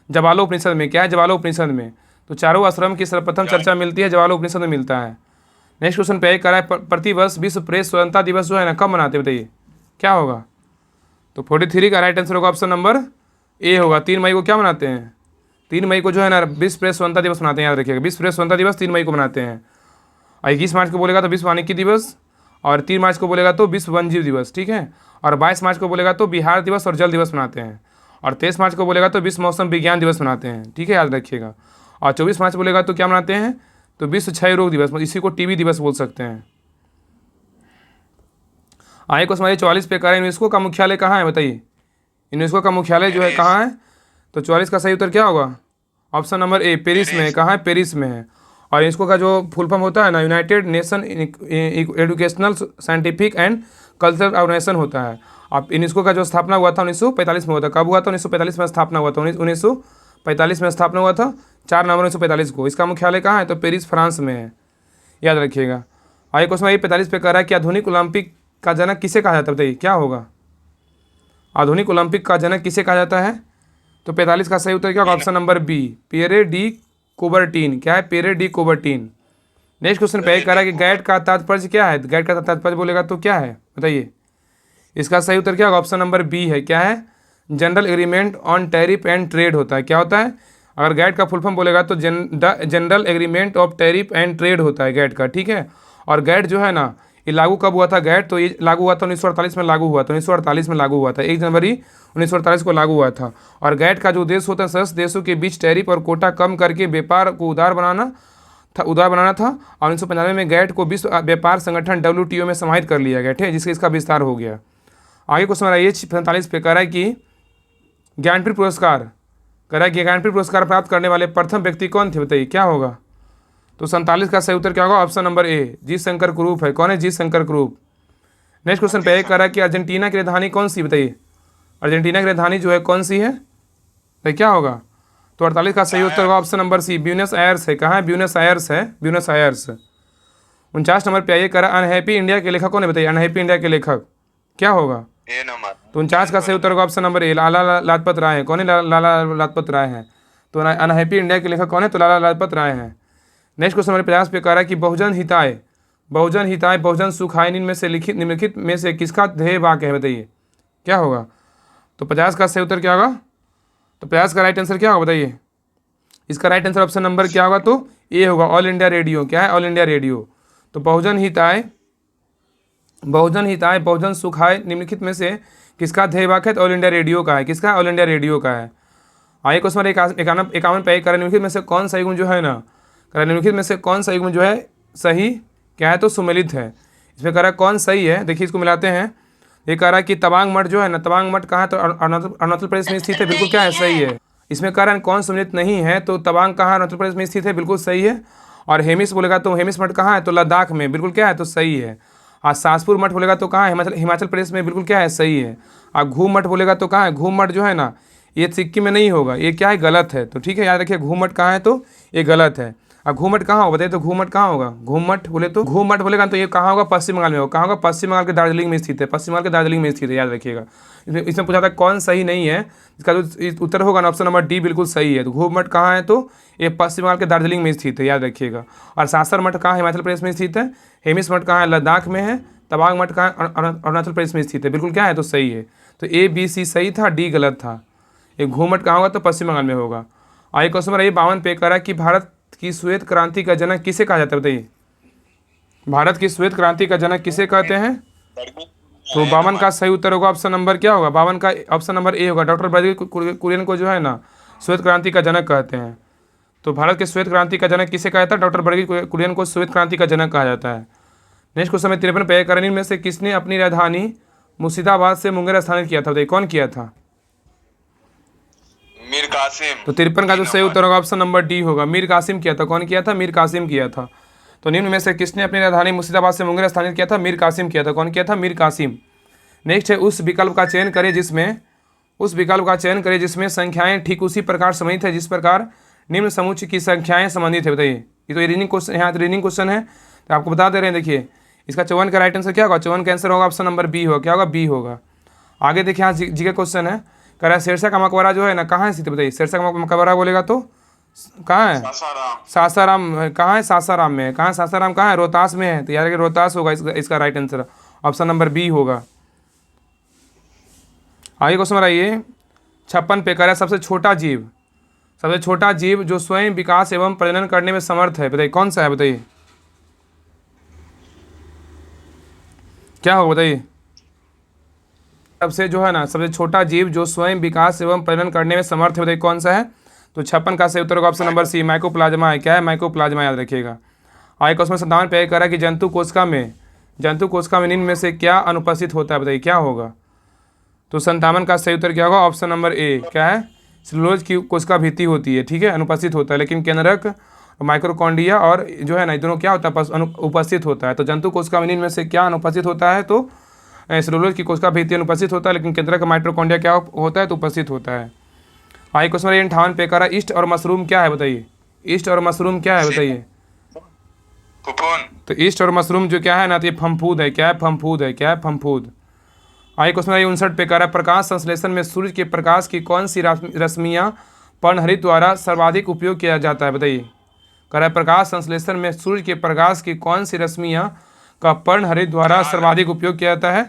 जवालोपनिषद में। क्या है, जवालोपनिषद में। तो चारों आश्रम की सर्वप्रथम चर्चा मिलती है, जवालोपनिषद में मिलता है। नेक्स्ट क्वेश्चन पे कह रहा है प्रतिवर्ष विश्व प्रेस स्वतंत्रता दिवस जो है ना कब मनाते हैं, बताइए क्या होगा। तो 43 का राइट आंसर होगा ऑप्शन नंबर ए होगा, 3 मई को क्या मनाते हैं, 3 मई को जो है ना विश्व प्रेस स्वतंत्रता दिवस मनाते हैं, याद रखिएगा। विश्व प्रेस स्वतंत्रता दिवस 3 मई को मनाते हैं। 21 मार्च को बोलेगा तो विश्व वानिकी दिवस, और 3 मार्च को बोलेगा तो विश्व वन्यजीव दिवस, ठीक है। और 22 मार्च को बोलेगा तो बिहार दिवस और जल दिवस मनाते हैं। और 23 मार्च को बोलेगा तो विश्व मौसम विज्ञान दिवस मनाते हैं, ठीक है, याद रखिएगा। और 24 मार्च बोलेगा तो क्या मनाते हैं, तो विश्व क्षय रोग दिवस, इसी को टीबी दिवस बोल सकते हैं। आइए क्वेश्चन नंबर 44 पे करें, यूनेस्को का मुख्यालय कहाँ है बताइए। यूनेस्को का मुख्यालय जो है कहाँ है, तो 44 का सही उत्तर क्या होगा, ऑप्शन नंबर ए पेरिस में है। कहाँ है, पेरिस में है। और यूनेस्को का जो फुल फॉर्म होता है ना, United Nation Educational Scientific and Cultural Organization होता है। अब यूनेस्को का जो स्थापना हुआ था 1945 में हुआ था। कब हुआ था, 1945 में स्थापना हुआ था। 1945 में स्थापना हुआ था 4 नवंबर 1945 को। इसका मुख्यालय कहाँ है, तो पेरिस फ्रांस में है, याद रखिएगा। आइए क्वेश्चन नंबर 45 पे कह रहा है कि आधुनिक ओलंपिक का जनक किसे कहा जाता है बताइए, क्या होगा। आधुनिक ओलंपिक का जनक किसे कहा जाता है, तो 45 का सही उत्तर क्या होगा, option number B Pierre de Coubertin. क्या है, Pierre de Coubertin. Next question पे कह रहा है कि गैट का तात्पर्य क्या है। गैट का तात्पर्य बोलेगा तो क्या है बताइए। इसका सही उत्तर क्या होगा, ऑप्शन नंबर बी है। क्या है, general agreement on tariff and trade होता है। क्या होता है, अगर गैट का फुल फॉर्म बोलेगा तो general agreement of tariff and trade होता है गैट का, ठीक है। और गैट जो है ना, ये लागू कब हुआ था गैट, तो ये लागू हुआ था 1948 में लागू हुआ था। 1948 में लागू हुआ था, 1 जनवरी 1948 को लागू हुआ था। और गैट का जो उद्देश्य होता है सदस्य देशों के बीच टैरिफ और कोटा कम करके व्यापार को उदार बनाना था। और 1995 में गैट को विश्व व्यापार संगठन WTO में समाहित कर लिया गया, ठीक है, जिससे इसका विस्तार हो गया। आगे क्वेश्चन आइए 45 पे कह रहा है कि ज्ञानपीठ पुरस्कार, कह रहा है कि ज्ञानपीठ पुरस्कार प्राप्त करने वाले प्रथम व्यक्ति कौन थे बताइए, क्या होगा। तो 47 का सही उत्तर क्या होगा, option number A G Shankar Kurup है। कौन है, G Shankar Kurup. Next question पे कह रहा है कि अर्जेंटीना की राजधानी कौन सी बताइए। अर्जेंटीना की राजधानी जो है कौन सी है, तो क्या होगा। तो 48 का सही उत्तर होगा option number C Buenos Aires है। कहाँ है, ब्यूनस आयर्स है, ब्यूनस आयर्स। 49 नंबर पे आइए, कह रहा है अनहैप्पी इंडिया के लेखक कौन है बताइए। अनहैप्पी इंडिया के लेखक क्या होगा, ए नंबर। तो 49 का सही उत्तर होगा ऑप्शन नंबर ए लाला लाजपत राय है। कौन है, लाला लाजपत राय है। तो अनहैप्पी इंडिया के लेखक कौन है, तो लाला लाजपत राय है। नेक्स्ट क्वेश्चन नंबर 50 पे कह रहा है कि बहुजन हिताय बहुजन सुखाय इनमें से निम्नलिखित में से किसका ध्येय वाक्य है बताइए, क्या होगा। तो 50 का सही उत्तर क्या होगा, तो 50 का राइट आंसर क्या होगा बताइए। इसका राइट आंसर ऑप्शन नंबर क्या होगा, तो ए होगा, ऑल इंडिया रेडियो। क्या है, ऑल इंडिया रेडियो। तो बहुजन हिताय बहुजन सुखाय निम्नलिखित में से किसका ध्येय वाक्य है, तो ऑल इंडिया रेडियो का है। किसका, ऑल इंडिया रेडियो का है। आइए क्वेश्चन नंबर 51 पे करें, निम्नलिखित में से कौन सा युग्म जो है ना, निम्नलिखित में से कौन सा युग्म जो है सही क्या है, तो सुमेलित है। इसमें कह रहा है कौन सही है, देखिए इसको मिलाते हैं। ये कह रहा है कि तवांग मठ जो है ना, तवांग मठ कहाँ है, तो अरुणाचल प्रदेश में स्थित है, बिल्कुल क्या है, सही है। इसमें कह रहा है कौन सुमेलित नहीं है, तो तवांग कहाँ अरुणाचल प्रदेश में स्थित है, बिल्कुल सही है। और हेमिस बोलेगा तो हेमिस मठ कहाँ है, तो लद्दाख में, बिल्कुल क्या है, तो सही है। और सासपुर मठ बोलेगा तो कहाँ है, हिमाचल प्रदेश में, बिल्कुल क्या है, सही है। और घूम मठ बोलेगा तो कहाँ है, घूम मठ जो है ना, ये सिक्किम में नहीं होगा, ये क्या है, गलत है। तो ठीक है, याद रखिए घूम मठ कहाँ है, तो ये गलत है। अब घूमट कहाँ होगा बताइए, तो घूमट कहाँ होगा, घूमट बोलेगा तो ये कहाँ होगा, पश्चिम बंगाल में होगा। कहाँ होगा, पश्चिम बंगाल के दार्जिलिंग में स्थित है, पश्चिम बंगाल के दार्जिलिंग में स्थित है, याद रखिएगा। इसमें पूछा था कौन सही नहीं है, इसका जो उत्तर होगा ना ऑप्शन नंबर डी बिल्कुल सही है। तो घूमट कहाँ है, तो ये पश्चिम बंगाल के दार्जिलिंग में स्थित है, याद रखिएगा। और सासर मठ कहाँ है, हिमाचल प्रदेश में स्थित है। हेमिस मठ कहाँ है, लद्दाख में है। तवांग मठ कहाँ है, अरुणाचल प्रदेश में स्थित है, बिल्कुल क्या है, तो सही है। तो ए बी सी सही था, डी गलत था। ये घूमट कहाँ होगा, तो पश्चिम बंगाल में होगा। आइए क्वेश्चन नंबर 52 पे करा कि भारत की श्वेत क्रांति का जनक किसे कहा जाता है बताइए। भारत की श्वेत क्रांति का जनक किसे कहते हैं, तो 52 का सही उत्तर होगा ऑप्शन नंबर क्या होगा, 52 का ऑप्शन नंबर ए होगा। डॉक्टर बर्गीज कुरियन को जो है ना श्वेत क्रांति का जनक कहते हैं। तो भारत के श्वेत क्रांति का जनक किसे कहा जाता है, डॉक्टर बर्गीज कुरियन को श्वेत क्रांति का जनक कहा जाता है। नेक्स्ट क्वेश्चन में 53 पे करें, में से किसने अपनी राजधानी मुर्शिदाबाद से मुंगेर स्थानांतरित किया था बताइए, कौन किया था। मीर कासिम। तो 53 का जो सही उत्तर होगा ऑप्शन नंबर डी होगा, मीर कासिम किया था। कौन किया था, मीर कासिम किया था। तो निम्न में से किसने अपनी राजधानी मुर्शिदाबाद से मुंगेर स्थानांतरित किया था, मीर कासिम किया था। कौन किया था, मीर कासिम। नेक्स्ट है उस विकल्प का चयन करें जिसमें संख्याएं ठीक उसी प्रकार संबंधित है जिस प्रकार निम्न समुच्चय की संख्याएं संबंधित है बताइए। ये तो रीडिंग क्वेश्चन, यहाँ तो रीडिंग क्वेश्चन है, तो आपको बता दे रहे हैं। देखिए इसका 54 का राइट आंसर क्या होगा, 54 का आंसर होगा ऑप्शन नंबर बी होगा। क्या होगा, बी होगा। आगे देखिए यहाँ जी का क्वेश्चन है, कह रहा है शेरशाह का मकबरा जो है ना कहाँ है स्थित बताइए। शेरशाह का मकबरा बोलेगा तो कहाँ है, सासाराम। कहाँ है, सासाराम में है। कहाँ है, सासाराम कहाँ है, रोहतास में है। तो याद रखिए रोहतास होगा इसका right answer, option number B होगा। आगे क्वेश्चन आइए 56 पे, कह रहा है सबसे छोटा जीव जो स्वयं विकास एवं प्रजनन करने में समर्थ है बताइए, कौन सा है बताइए, क्या होगा बताइए। सबसे छोटा जीव जो स्वयं विकास एवं प्रजनन करने में समर्थ है बताइए, कौन सा है। तो 56 का सही उत्तर होगा ऑप्शन नंबर सी माइकोप्लाज्मा है। क्या है, माइकोप्लाज्मा, याद रखिएगा। आगे क्वेश्चन 57 पे कह रहा है कि जंतु कोशिका में निम्न में से क्या अनुपस्थित होता है, बताइए क्या होगा। तो 57 का सही उत्तर क्या होगा, ऑप्शन नंबर ए क्या है, सेलुलोज की कोशिका भित्ति होती है, ठीक है, अनुपस्थित होता है, लेकिन केंद्रक माइक्रोकॉन्ड्रिया और जो है ना, दोनों क्या होता है, उपस्थित होता है। तो जंतु कोशिका में निम्न में से क्या अनुपस्थित होता है, तो सेलुलोज की कोशिका भित्ति अनुपस्थित होता है, लेकिन केंद्रक माइक्रोकॉन्ड्रिया क्या होता है, तो उपस्थित होता है। आगे क्वेश्चन 58 पे कह रहा है ईस्ट और मशरूम क्या है, बताइए ईस्ट और मशरूम क्या है, बताइए। तो ईस्ट और मशरूम जो क्या है ना, तो ये फंफूद है, क्या है, फंफूद है, क्या है, फंफूद। आगे क्वेश्चन 59 पे कह रहा है प्रकाश संश्लेषण में सूर्य के प्रकाश की कौन सी रश्मियाँ पर्णहरित द्वारा सर्वाधिक उपयोग किया जाता है, बताइए। कह रहा है प्रकाश संश्लेषण में सूर्य के प्रकाश की कौन सी रश्मियाँ का पर्णहरित द्वारा सर्वाधिक उपयोग किया जाता है।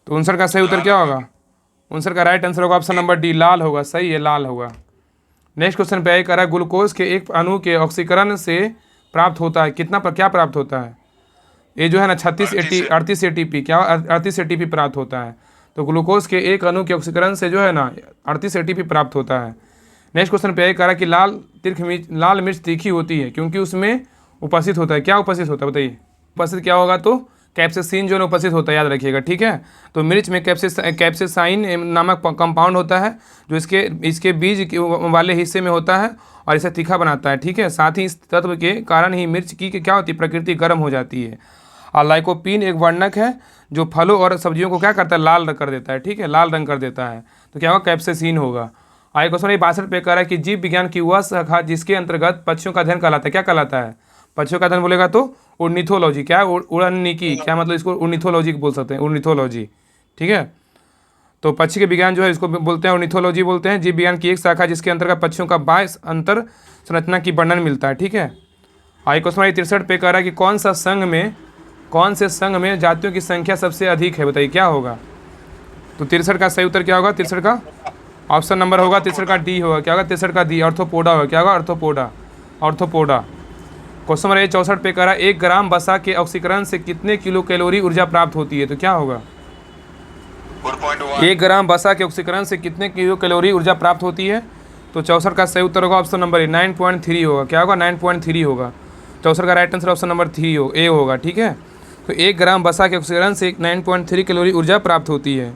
तो 59 का सही उत्तर क्या होगा, 59 का राइट आंसर होगा ऑप्शन नंबर डी, लाल होगा, सही है, लाल होगा। नेक्स्ट क्वेश्चन पे कह रहा है ग्लूकोज के एक अणु के ऑक्सीकरण से प्राप्त होता है कितना क्या प्राप्त होता है, ये जो है ना 38 एटीपी, क्या 38 एटीपी प्राप्त होता है। तो ग्लूकोज के एक अणु के ऑक्सीकरण से जो है ना 38 एटीपी प्राप्त होता है। नेक्स्ट क्वेश्चन पे कह रहा है कि लाल मिर्च तीखी होती है क्योंकि उसमें उपस्थित होता है, क्या उपस्थित होता है, बताइए। उपस्थित क्या होगा, तो कैप्सेसिन जो है उपस्थित होता है, याद रखिएगा, ठीक है। तो मिर्च में कैप्सेसाइन नामक कंपाउंड होता है जो इसके बीज वाले हिस्से में होता है और इसे तीखा बनाता है, ठीक है। साथ ही इस तत्व के कारण ही मिर्च की क्या होती है, प्रकृति गर्म हो जाती है। और लाइकोपीन एक वर्णक है जो फलों और सब्जियों को क्या करता है, लाल कर देता है, ठीक है, लाल रंग कर देता है। तो क्या होगा, कैप्सेसिन होगा। आगे क्वेश्चन 62 पे कह रहा है कि जीव विज्ञान की वह शाखा जिसके अंतर्गत पक्षियों का अध्ययन कहलाता है, क्या कहलाता है। पक्षियों का अध्ययन बोलेगा तो ऑर्निथोलॉजी, क्या उड़ननिकी, क्या मतलब इसको ऑर्निथोलॉजी बोल सकते हैं, ऑर्निथोलॉजी, ठीक है। तो पक्षी के विज्ञान जो है इसको बोलते हैं ऑर्निथोलॉजी बोलते हैं। जीव विज्ञान की एक शाखा जिसके अंतर्गत पक्षियों का बाह्य अंतर संरचना की वर्णन मिलता है, ठीक है। आगे क्वेश्चन 63 पे कह रहा है कि कौन से संघ में जातियों की संख्या सबसे अधिक है, बताइए क्या होगा। तो 63 का सही उत्तर क्या होगा, 63 का ऑप्शन नंबर होगा 63 का डी होगा, क्या होगा 63 का डी, ऑर्थोपोडा होगा, क्या होगा, ऑर्थोपोडा। क्वेश्चन नंबर 64 पे कह रहा है 1 ग्राम वसा के ऑक्सीकरण से कितने किलो कैलोरी ऊर्जा प्राप्त होती है, तो क्या होगा। 1 ग्राम वसा के ऑक्सीकरण से कितने किलो कैलोरी ऊर्जा प्राप्त होती है। तो 64 का सही उत्तर होगा ऑप्शन नंबर ए, 9.3 होगा, क्या होगा, 9.3 होगा। 64 का राइट आंसर ऑप्शन नंबर ए होगा, ठीक है। तो 1 ग्राम वसा के ऑक्सीकरण से 9.3 कैलोरी ऊर्जा प्राप्त होती है।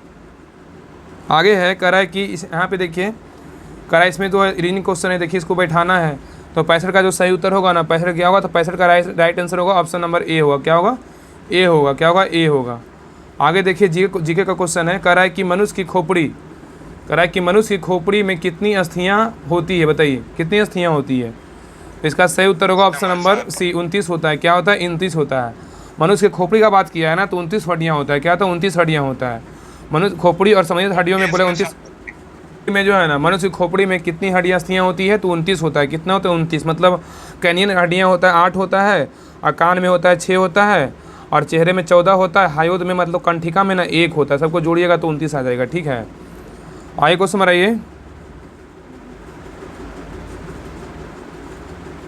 आगे है कह रहा है कि यहाँ पे देखिए, कह रहा है इसमें तो रीजनिंग क्वेश्चन है, देखिए इसको बैठाना है। तो 65 का जो सही उत्तर होगा ना, 65 क्या होगा, तो 65 का राइट आंसर होगा ऑप्शन नंबर ए होगा, क्या होगा, ए होगा, क्या होगा, ए होगा। आगे देखिए जीके का क्वेश्चन है, कह रहा है कि मनुष्य की खोपड़ी में कितनी अस्थियाँ होती है, बताइए कितनी अस्थियाँ होती है। इसका सही उत्तर होगा ऑप्शन नंबर सी, 29 होता है, क्या होता है, 29 होता है। मनुष्य की खोपड़ी का बात किया है ना, तो 29 हड्डियाँ होता है, क्या होता है, 29 हड्डियाँ होता है। मनुष्य खोपड़ी और संबंधित हड्डियों में बोले 29 में जो है ना, मनुष्य की खोपड़ी में कितनी हड्डियाँ अस्थियाँ होती है, तो 29 होता है। कितना होता है, 29, मतलब कैनियन हड्डियाँ होता है 8 होता है, और कान में होता है 6 होता है, और चेहरे में 14 होता है, हायोद में मतलब कंठिका में ना 1 होता है। सबको जोड़िएगा तो 29 आ जाएगा, ठीक है। आइए क्वेश्चन बनाइए,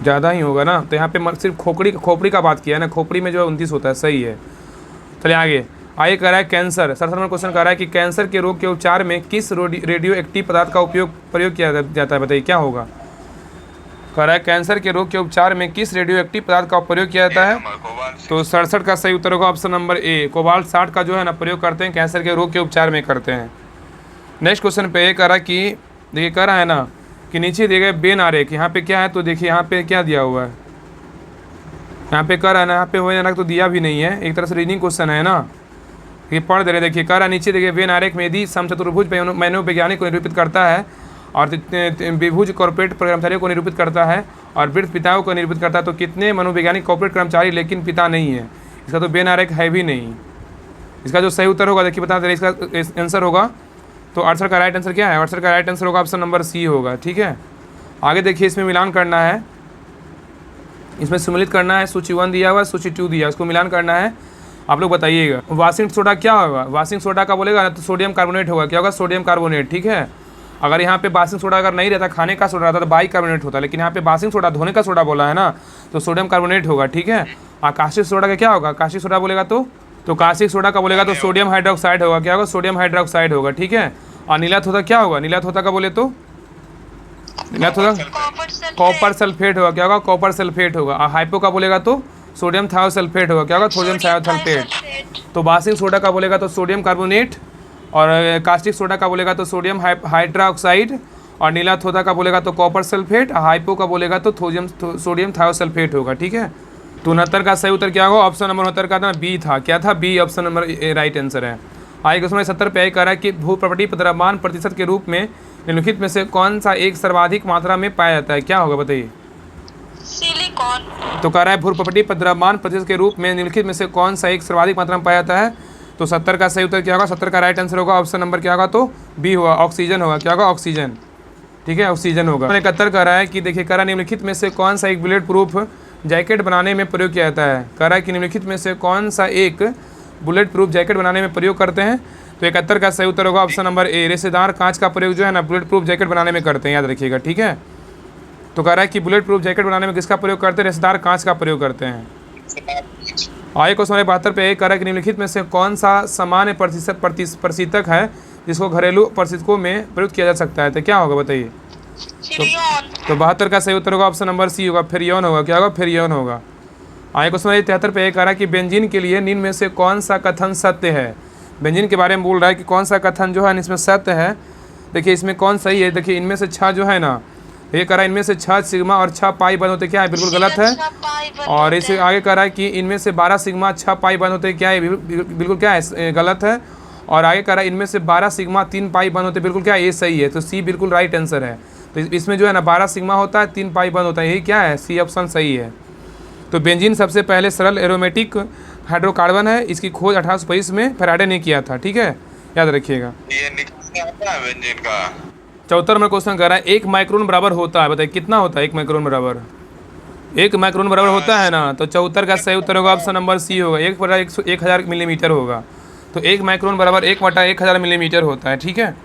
ज़्यादा ही होगा ना, तो यहाँ पे सिर्फ खोपड़ी का बात किया है ना, खोपड़ी में जो है 29 होता है, सही है। चलिए आगे कह रहा है कैंसर, 67 नंबर क्वेश्चन कह रहा है कि कैंसर के रोग के उपचार में किस रेडियो एक्टिव पदार्थ का प्रयोग किया जाता है, बताइए क्या होगा। कह रहा है कैंसर के रोग के उपचार में किस रेडियो एक्टिव पदार्थ का प्रयोग किया जाता है। तो 67 का सही उत्तर होगा ऑप्शन नंबर ए, कोबाल्ट 60 का जो है ना प्रयोग करते हैं, कैंसर के रोग के उपचार में करते हैं। नेक्स्ट क्वेश्चन पे कह रहा है कि देखिए कह रहा है ना कि नीचे दिए गए बेन आरेख, यहाँ पे क्या है, तो देखिए यहाँ पे क्या दिया हुआ है, यहाँ पे कह रहा है ना, यहाँ पे हो जाना तो दिया भी नहीं है, एक तरह से रीजनिंग क्वेश्चन है ना, ये पढ़ दे रहे। देखिए कह रहा नीचे देखिए वेन आरेख में यदि समचतुर्भुज मनोवैज्ञानिक को निरूपित करता है और विभुज कॉर्पोरेट कर्मचारियों को निरूपित करता है और वृद्ध पिताओं को निरूपित करता है, तो कितने मनोवैज्ञानिक कॉर्पोरेट कर्मचारी लेकिन पिता नहीं है। इसका तो वेन आरेख है भी नहीं। इसका जो सही उत्तर होगा देखिए बता दे रहे, इसका आंसर होगा तो 68 का राइट आंसर क्या है, 68 का राइट आंसर होगा ऑप्शन नंबर सी होगा, ठीक है। आगे देखिए इसमें मिलान करना है, इसमें सम्मिलित करना है, सूची 1 दिया हुआ, सूची 2 दिया, इसको मिलान करना है, आप लोग बताइएगा। वाशिंग सोडा क्या होगा, वाशिंग सोडा का बोलेगा ना तो सोडियम कार्बोनेट होगा, क्या होगा, सोडियम कार्बोनेट, ठीक है। अगर यहाँ पे वाशिंग सोडा अगर नहीं रहता, खाने का सोडा रहता तो बाई कार्बोनेट होता, लेकिन यहाँ पे वाशिंग सोडा धोने का सोडा बोला है ना, तो सोडियम कार्बोनेट होगा, ठीक है। और कास्टिक सोडा का क्या होगा, कास्टिक सोडा बोलेगा तो कास्टिक सोडा का बोलेगा तो सोडियम हाइड्रोक्साइड होगा, क्या होगा, सोडियम हाइड्रोक्साइड होगा, ठीक है। और नीला थोथा क्या होगा, नीला थोथा का बोले तो नीलाथोदा कॉपर सल्फेट होगा, क्या होगा? कॉपर सल्फेट होगा। हाइपो का बोलेगा तो सोडियम थायोसल्फेट होगा, क्या होगा? Sodium thiosulphate. तो बासिंग सोडा का बोलेगा तो सोडियम कार्बोनेट, और कास्टिक सोडा का बोलेगा तो सोडियम हाइड्रोक्साइड, और नीलाथोदा का बोलेगा तो कॉपर सल्फेट, हाइपो का बोलेगा तो सोडियम थायोसल्फेट होगा। ठीक है, तो 69 का सही उत्तर क्या होगा? ऑप्शन नंबर 69 का था बी था। क्या था? B option number right answer है। आगे क्वेश्चन 70 पे कह रहा है कि भू प्रॉपर्टी द्रव्यमान प्रतिशत के रूप में निम्नलिखित में से कौन सा एक सर्वाधिक मात्रा में पाया जाता है? क्या होगा बताइए? सिलिकॉन। तो कह रहा है भू प्रॉपर्टी द्रव्यमान प्रतिशत के रूप में निम्नलिखित में से कौन सा एक सर्वाधिक मात्रा में पाया जाता है? तो 70 का सही उत्तर क्या होगा? 70 का राइट आंसर होगा ऑप्शन नंबर क्या होगा? तो बी होगा, ऑक्सीजन होगा। क्या होगा? ऑक्सीजन। ठीक है, ऑक्सीजन होगा। 71 कह रहा है कि देखिए, कह रहा है निम्नलिखित में से कौन सा एक बुलेट प्रूफ जैकेट बनाने में प्रयोग किया जाता है? कह रहा है कि निम्नलिखित में से कौन सा एक बुलेट प्रूफ जैकेट बनाने में प्रयोग करते हैं? तो 71 का सही उत्तर होगा ऑप्शन नंबर ए, रेशेदार कांच का प्रयोग जो है ना बुलेट प्रूफ जैकेट बनाने में करते हैं, याद रखिएगा। ठीक है, तो कह रहा है कि बुलेट प्रूफ जैकेट बनाने में किसका प्रयोग करते हैं? रेशेदार कांच का प्रयोग करते हैं। आगे क्वेश्चन 72 पे कह रहा है कि निम्नलिखित में से कौन सा सामान्य प्रशीतक है जिसको घरेलू प्रशीतकों में प्रयुक्त किया जा सकता है? तो क्या होगा बताइए? तो 72 का सही उत्तर होगा ऑप्शन नंबर सी होगा, फेरियन होगा। क्या होगा? फेरियन होगा। आगे क्वेश्चन 73 पे कह रहा है कि बेंजीन के लिए निम्न में से कौन सा कथन सत्य है? बेंजीन के बारे में बोल रहा है कि कौन सा कथन जो है इसमें सत्य है। देखिए इसमें कौन सही है? देखिए इनमें से 6 जो है ना, ये कह रहा है इनमें से 6 सिग्मा और 6 पाई बंद होते क्या है? बिल्कुल गलत है। और इसे आगे कह रहा है कि इनमें से 12 सिग्मा 6 पाई बंद होते क्या है? बिल्कुल क्या है? गलत है। और आगे कह रहा है इनमें से 12 सिग्मा 3 पाई बंद होते, बिल्कुल क्या है? ये सही है। तो सी बिल्कुल राइट आंसर है। तो इसमें जो है ना 12 सिग्मा होता है, 3 पाई बंद होता है, यही क्या है? सी ऑप्शन सही है। तो बेंजीन सबसे पहले सरल एरोमेटिक हाइड्रोकार्बन है। इसकी खोज 1825 में फैराडे ने किया था। ठीक है, याद रखिएगा। ये निकालने आता है बेंजीन का? 74 में क्वेश्चन कर रहा है 1 माइक्रोन बराबर होता है, बताइए कितना होता है 1 माइक्रोन बराबर? 1 माइक्रोन बराबर होता है ना, तो 74 का सही उत्तर होगा ऑप्शन नंबर सी होगा, 1/1000 मिलीमीटर होगा। तो 1 माइक्रोन बराबर 1/1000 मिलीमीटर होता है। ठीक है,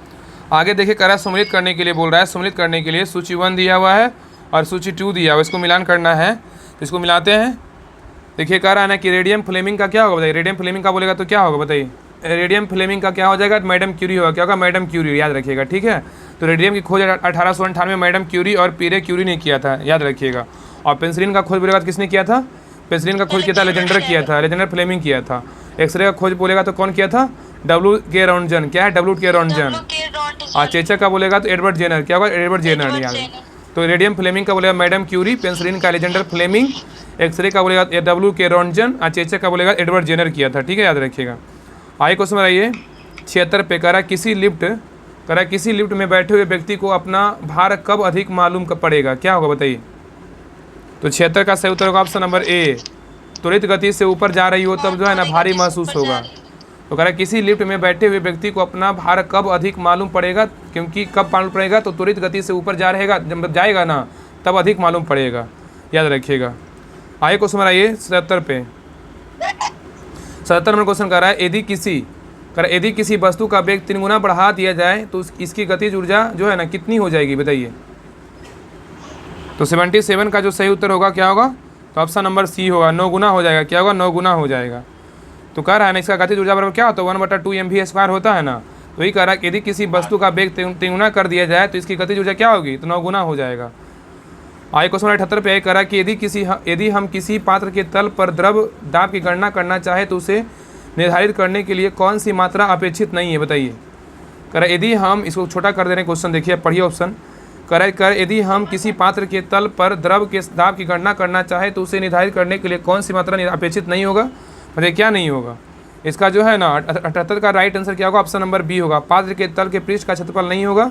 आगे देखिए कह रहा है सम्मिलित करने के लिए बोल रहा है। सम्मिलित करने के लिए सूची 1 दिया हुआ है और सूची 2 दिया हुआ है, इसको मिलान करना है। इसको मिलाते हैं। देखिए कह रहा है ना कि रेडियम फ्लेमिंग का क्या होगा बताइए? रेडियम फ्लेमिंग का बोलेगा तो क्या होगा बताइए? रेडियम फ्लेमिंग का क्या हो जाएगा? मैडम क्यूरी होगा। क्या होगा? मैडम क्यूरी, याद रखिएगा। ठीक है, तो रेडियम की खोज 1898 में मैडम क्यूरी और पीरे क्यूरी ने किया था, याद रखिएगा। और पेंसिलिन का खोज बोलेगा तो किसने किया था? पेंसिलिन का खोज किया था अलेक्जेंडर किया था, अलेक्जेंडर फ्लेमिंग किया था। एक्सरे का खोज बोलेगा तो कौन किया था? W.K. रॉन्टजन। क्या है? W.K. रॉन्टजन। और चेचक का बोलेगा तो एडवर्ड जेनर। क्या होगा? एडवर्ड जेनर, याद। तो रेडियम फ्लेमिंग का बोलेगा मैडम क्यूरी, पेंसिलिन का अलेक्जेंडर फ्लेमिंग, एक्सरे का बोलेगा W.K. रॉन्टजन, और चेचक का बोलेगा एडवर्ड जेनर किया था। ठीक है, याद रखिएगा। आगे क्वेश्चन बताइए 76 पे कह रहा है किसी लिफ्ट में बैठे हुए व्यक्ति को अपना भार कब अधिक मालूम पड़ेगा? क्या होगा बताइए? तो 76 का सही उत्तर होगा ऑप्शन नंबर ए, त्वरित गति से ऊपर जा रही हो तब जो है ना भारी महसूस होगा। तो कह रहा है किसी लिफ्ट में बैठे हुए व्यक्ति को अपना भार कब अधिक मालूम पड़ेगा? क्योंकि कब मालूम पड़ेगा? तो त्वरित गति से ऊपर जा रहेगा, जब जाएगा ना तब अधिक मालूम पड़ेगा, याद रखिएगा। आगे क्वेश्चन आइए 77 पे। 77 में क्वेश्चन कर रहा है यदि किसी वस्तु का वेग 3 गुना बढ़ा दिया जाए तो इसकी गतिज ऊर्जा जो है ना कितनी हो जाएगी बताइए? तो 77 का जो सही उत्तर होगा क्या होगा? तो ऑप्शन नंबर सी होगा, 9 गुना हो जाएगा। क्या होगा? 9 गुना हो जाएगा। तो कह रहा है ना इसका गतिज ऊर्जा बराबर क्या होता है? 1/2 mv² होता है ना। तो यही कह रहा है कि यदि किसी वस्तु का वेग 3 गुना कर दिया जाए तो इसकी गतिज ऊर्जा क्या होगी? तो 9 गुना हो जाएगा। आगे क्वेश्चन 78 पे कह रहा है कि यदि हम किसी पात्र के तल पर द्रव दाब की गणना करना चाहे तो उसे निर्धारित करने के लिए कौन सी मात्रा अपेक्षित नहीं है बताइए? कह रहा है यदि हम इसको छोटा कर दे रहे हैं क्वेश्चन, देखिए पढ़िए ऑप्शन। कह रहा है यदि हम किसी पात्र के तल पर द्रव के दाब की गणना करना चाहे तो उसे निर्धारित करने के लिए कौन सी मात्रा अपेक्षित नहीं होगा? बताइए क्या नहीं होगा? इसका जो है ना 78 का राइट आंसर क्या होगा? ऑप्शन नंबर बी होगा, पात्र के तल के पृष्ठ का क्षेत्रफल नहीं होगा,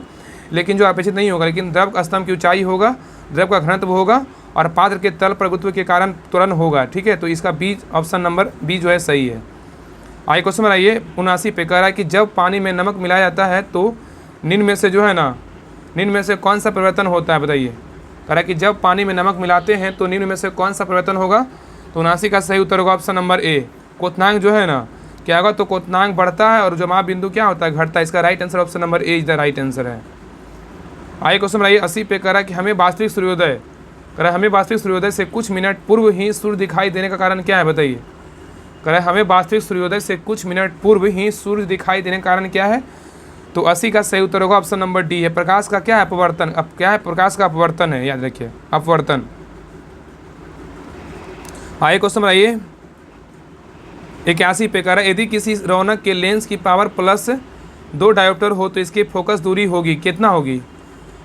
लेकिन जो अपेक्षित नहीं होगा, लेकिन द्रव स्तंभ की ऊंचाई होगा, द्रव का घनत्व होगा और पात्र के तल पर गुरुत्व के कारण त्वरण होगा। ठीक है, तो इसका बी ऑप्शन नंबर बी जो है सही है। आगे क्वेश्चन बनाइए 79 पे कह रहा है कि जब पानी में नमक मिलाया जाता है तो निम्न में से जो है ना निम्न में से कौन सा परिवर्तन होता है बताइए? कह रहा है कि जब पानी में नमक मिलाते हैं तो निम्न में से कौन सा परिवर्तन होगा? तो 79 का सही उत्तर होगा ऑप्शन नंबर ए, क्वथनांक जो है ना क्या होगा? तो क्वथनांक बढ़ता है और जमाव बिंदु क्या होता है? घटता है। इसका right answer option number A is the right answer है। आगे क्वेश्चन बनाइए 80 पे कह रहा है कि हमें वास्तविक सूर्योदय से कुछ मिनट पूर्व ही सूर्य दिखाई देने का कारण क्या है बताइए? कह रहा है हमें वास्तविक सूर्योदय से कुछ मिनट पूर्व ही सूर्य दिखाई देने का कारण क्या है? तो 80 का सही उत्तर होगा ऑप्शन नंबर डी है। प्रकाश का क्या है? अपवर्तन। अब क्या है? प्रकाश का अपवर्तन है, याद रखिए, अपवर्तन। आइए क्वेश्चन बनाइए 81 पे कह रहा है यदि किसी रौनक के लेंस की पावर प्लस 2 डायोप्टर हो तो इसकी फोकस दूरी होगी कितना होगी?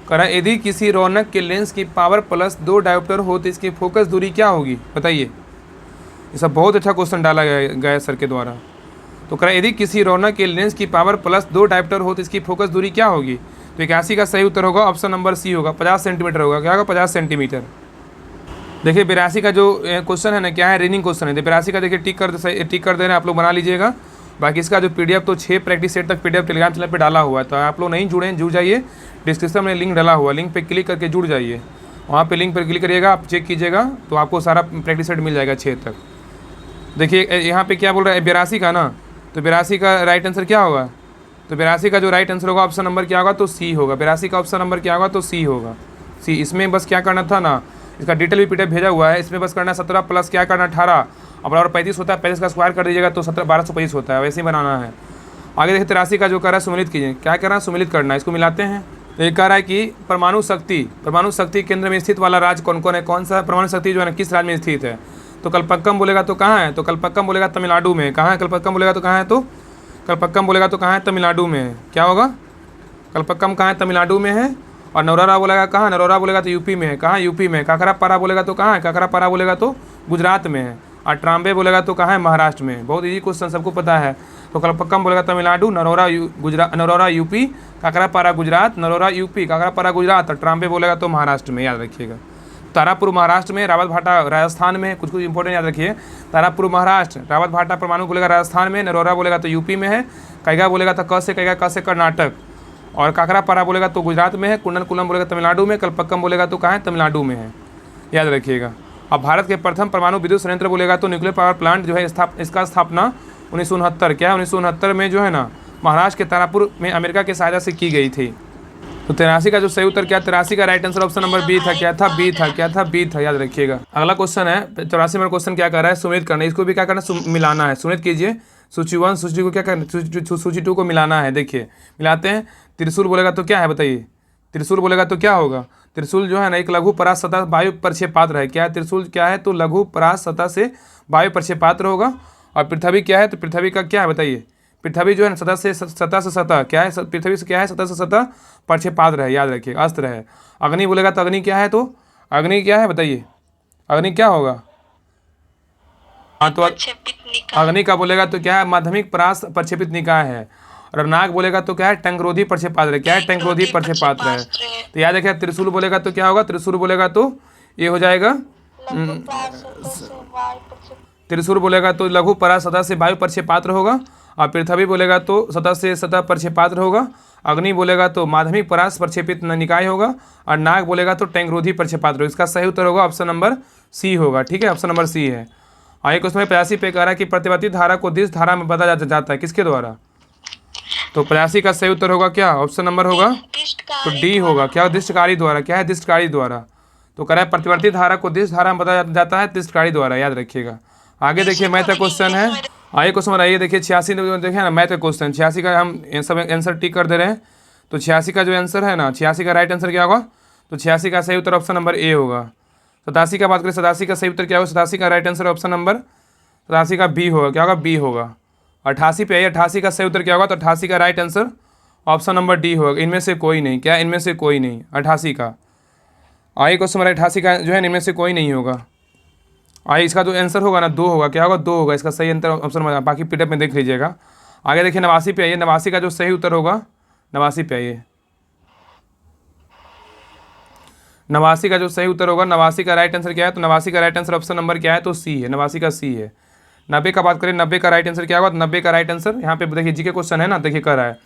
कह रहा है यदि किसी रौनक के लेंस की पावर प्लस 2 डायोप्टर हो तो इसकी फोकस दूरी क्या होगी? बताइए। ये सब बहुत अच्छा क्वेश्चन डाला गया सर के द्वारा। तो कह रहा है यदि किसी रौनक के लेंस की पावर प्लस 2 डायोप्टर हो तो इसकी फोकस दूरी क्या होगी? तो 81 का सही उत्तर होगा ऑप्शन नंबर सी होगा, 50 सेंटीमीटर होगा। क्या होगा? 50 सेंटीमीटर। देखिए 82 का जो क्वेश्चन है ना, क्या है? रीनिंग क्वेश्चन है। 82 का देखिए टिक कर दे रहे हैं आप लोग, बना लीजिएगा। बाकी इसका जो पीडीएफ तो 6 प्रैक्टिस सेट तक पीडीएफ टेलीग्राम चैनल पे डाला हुआ है, तो आप लोग नहीं जुड़े हैं जुड़ जाइए। डिस्क्रिप्शन में लिंक डाला हुआ है, लिंक पे क्लिक करके जुड़ जाइए। वहाँ पे लिंक पर क्लिक करिएगा, आप चेक कीजिएगा तो आपको सारा प्रैक्टिस सेट मिल जाएगा 6 तक। देखिए यहाँ पे क्या बोल रहा है 82 का ना, तो 82 का राइट आंसर क्या होगा? तो 82 का जो राइट आंसर होगा ऑप्शन नंबर क्या होगा? तो सी होगा। 82 का ऑप्शन नंबर क्या होगा? तो सी होगा, सी। इसमें बस क्या करना था ना, इसका डिटेल भी पीडीएफ भेजा हुआ है, इसमें बस करना 17 प्लस क्या करना 18 और 35 होता है, 35 का स्क्वायर कर दीजिएगा तो 1225 होता है, वैसे ही बनाना है। आगे देखिए 83 का जो कर रहा है सम्मिलित कीजिए। क्या कर रहा है? सम्मिलित करना है, इसको मिलाते हैं। तो ये कह रहा है कि परमाणु शक्ति केंद्र में स्थित वाला राज्य कौन कौन है? कौन सा परमाणु शक्ति जो है ना किस राज्य में स्थित है? तो कलपक्कम बोलेगा तो कहाँ है? तो कलपक्कम बोलेगा तमिलनाडु में। कहाँ है कलपक्कम बोलेगा तो कहाँ है? तो कलपक्कम बोलेगा तो कहाँ है? तमिलनाडु में है। क्या होगा? कलपक्कम कहाँ है? तमिलनाडु में है। और नरोरा बोलेगा कहाँ? नरोरा बोलेगा तो यूपी में है। कहाँ? यूपी में। काकरापारा बोलेगा तो कहाँ है? काकरापारा बोलेगा तो गुजरात में है। और ट्राम्बे बोलेगा तो कहाँ है? महाराष्ट्र में। बहुत इजी क्वेश्चन, सबको पता है। तो कलपक्कम बोलेगा तमिलनाडु, नरोरा यूपी, काकरापारा गुजरात, नरोरा यूपी, काकरापारा गुजरात, और ट्राम्बे बोलेगा तो महाराष्ट्र में, याद रखिएगा। तारापुर महाराष्ट्र में, रावत भाटा राजस्थान में। कुछ इंपॉर्टेंट याद रखिए। तारापुर महाराष्ट्र, रावत भाटा परमाणु बोलेगा राजस्थान में, नरोरा बोलेगा तो यूपी में है, कैगा बोलेगा तो क से कर्नाटक, और काकरापारा बोलेगा तो गुजरात में है, कुंडलकुलम बोलेगा तमिलनाडु में, कलपक्कम बोलेगा तो कहाँ है? तमिलनाडु में है, याद रखिएगा। अब भारत के प्रथम परमाणु विद्युत संयंत्र बोलेगा तो न्यूक्लियर पावर प्लांट जो है इसका स्थापना 1969 क्या है? 1969 में जो है ना महाराष्ट्र के तारापुर में अमेरिका की सहायता से की गई थी। तो 83 का जो सही उत्तर क्या? 83 का right answer option number B था। क्या था? बी था। क्या था? बी था, याद रखिएगा। अगला क्वेश्चन है 84 नंबर क्वेश्चन। क्या कर रहा है? सुमित करना है। इसको भी क्या करना है? मिलाना है। सुमित कीजिए। सूची 1 सूची को क्या करना? सूची 2 को मिलाना है। देखिए मिलाते हैं। त्रिशूल बोलेगा तो क्या है? बताइए। त्रिशूल बोलेगा तो क्या होगा? त्रिशूल जो है ना एक लघु परास सतह वायु परिक्षेप पात्र है। क्या है? त्रिशूल क्या है? तो लघु परास सतह से वायु परिक्षेप पात्र होगा। और पृथ्वी क्या है? तो पृथ्वी का क्या है? बताइए। पृथ्वी जो है ना सतह से सतह क्या है? पृथ्वी से क्या है? सतह से सतह परिक्षेप पात्र है, याद रखिए, अस्त्र है। अग्नि बोलेगा तो अग्नि क्या है? तो अग्नि क्या है? बताइए। अग्नि क्या होगा? हाँ तो अग्नि का बोलेगा तो क्या है? माध्यमिक परास प्रक्षेपित निकाय है। और नाग बोलेगा तो क्या है? टंकरोधी प्रक्षेप पात्र है। क्या है? टंकरोधी प्रक्षेप पात्र है। तो याद रखिए। त्रिशूल बोलेगा तो क्या होगा? त्रिशूल बोलेगा तो ये हो जाएगा। त्रिशूल बोलेगा तो लघु परास सतह से वायु प्रक्षेप पात्र होगा। और पृथ्वी बोलेगा तो सतह से सतह प्रक्षेप पात्र होगा। अग्नि बोलेगा तो माध्यमिक परास प्रक्षेपित निकाय होगा। और नाग बोलेगा तो टैंकरोधी प्रक्षेप पात्र होगा। इसका सही उत्तर होगा ऑप्शन नंबर सी होगा। ठीक है, ऑप्शन नंबर सी है। आइए क्वेश्चन 85 पे कह रहा है कि प्रतिवर्ती धारा को दिश धारा में बदला जाता है, किसके द्वारा? तो 85 का सही उत्तर होगा क्या? ऑप्शन नंबर होगा तो डी होगा। क्या? दिष्टकारी द्वारा। क्या है? दिष्टकारी द्वारा। तो कह रहा है प्रतिवर्ती धारा को दिश धारा में बदला जाता है दिष्टकारी द्वारा, याद रखिएगा। आगे देखिए मैथ का क्वेश्चन है। आइए क्वेश्चन बनाइए। देखिए 86 देखिए ना मैथ का क्वेश्चन। 86 का हम सब आंसर टिक कर दे रहे हैं। तो 86 का जो आंसर है ना, 86 का राइट आंसर क्या होगा? तो 86 का सही उत्तर ऑप्शन नंबर ए होगा। 87 का बात करें, 87 का सही उत्तर क्या होगा? 87 का राइट आंसर ऑप्शन नंबर 87 का बी होगा। क्या होगा? बी होगा। 88 पे आइए, 88 का सही उत्तर क्या होगा? तो 88 का right answer option number D होगा। इनमें से कोई नहीं। क्या? इनमें से कोई नहीं 88 का। आइए क्वेश्चन हमारा 88 का जो है इनमें से कोई नहीं होगा। आइए इसका जो आंसर होगा ना 2 होगा। क्या होगा? 2 होगा इसका सही आंसर ऑप्शन। बाकी पीडीएफ में देख लीजिएगा। आगे देखिए 89 पे आइए। 89 का जो सही उत्तर होगा 89 पे आइए। 89 का जो सही उत्तर होगा, 89 का राइट आंसर क्या है? तो 89 का राइट आंसर ऑप्शन नंबर क्या है? तो सी है। 89 का सी है। 90 का बात करें, 90 का राइट आंसर क्या होगा? 90 का राइट आंसर यहाँ पे देखिए जीके क्वेश्चन है ना, देखिए कह रहा है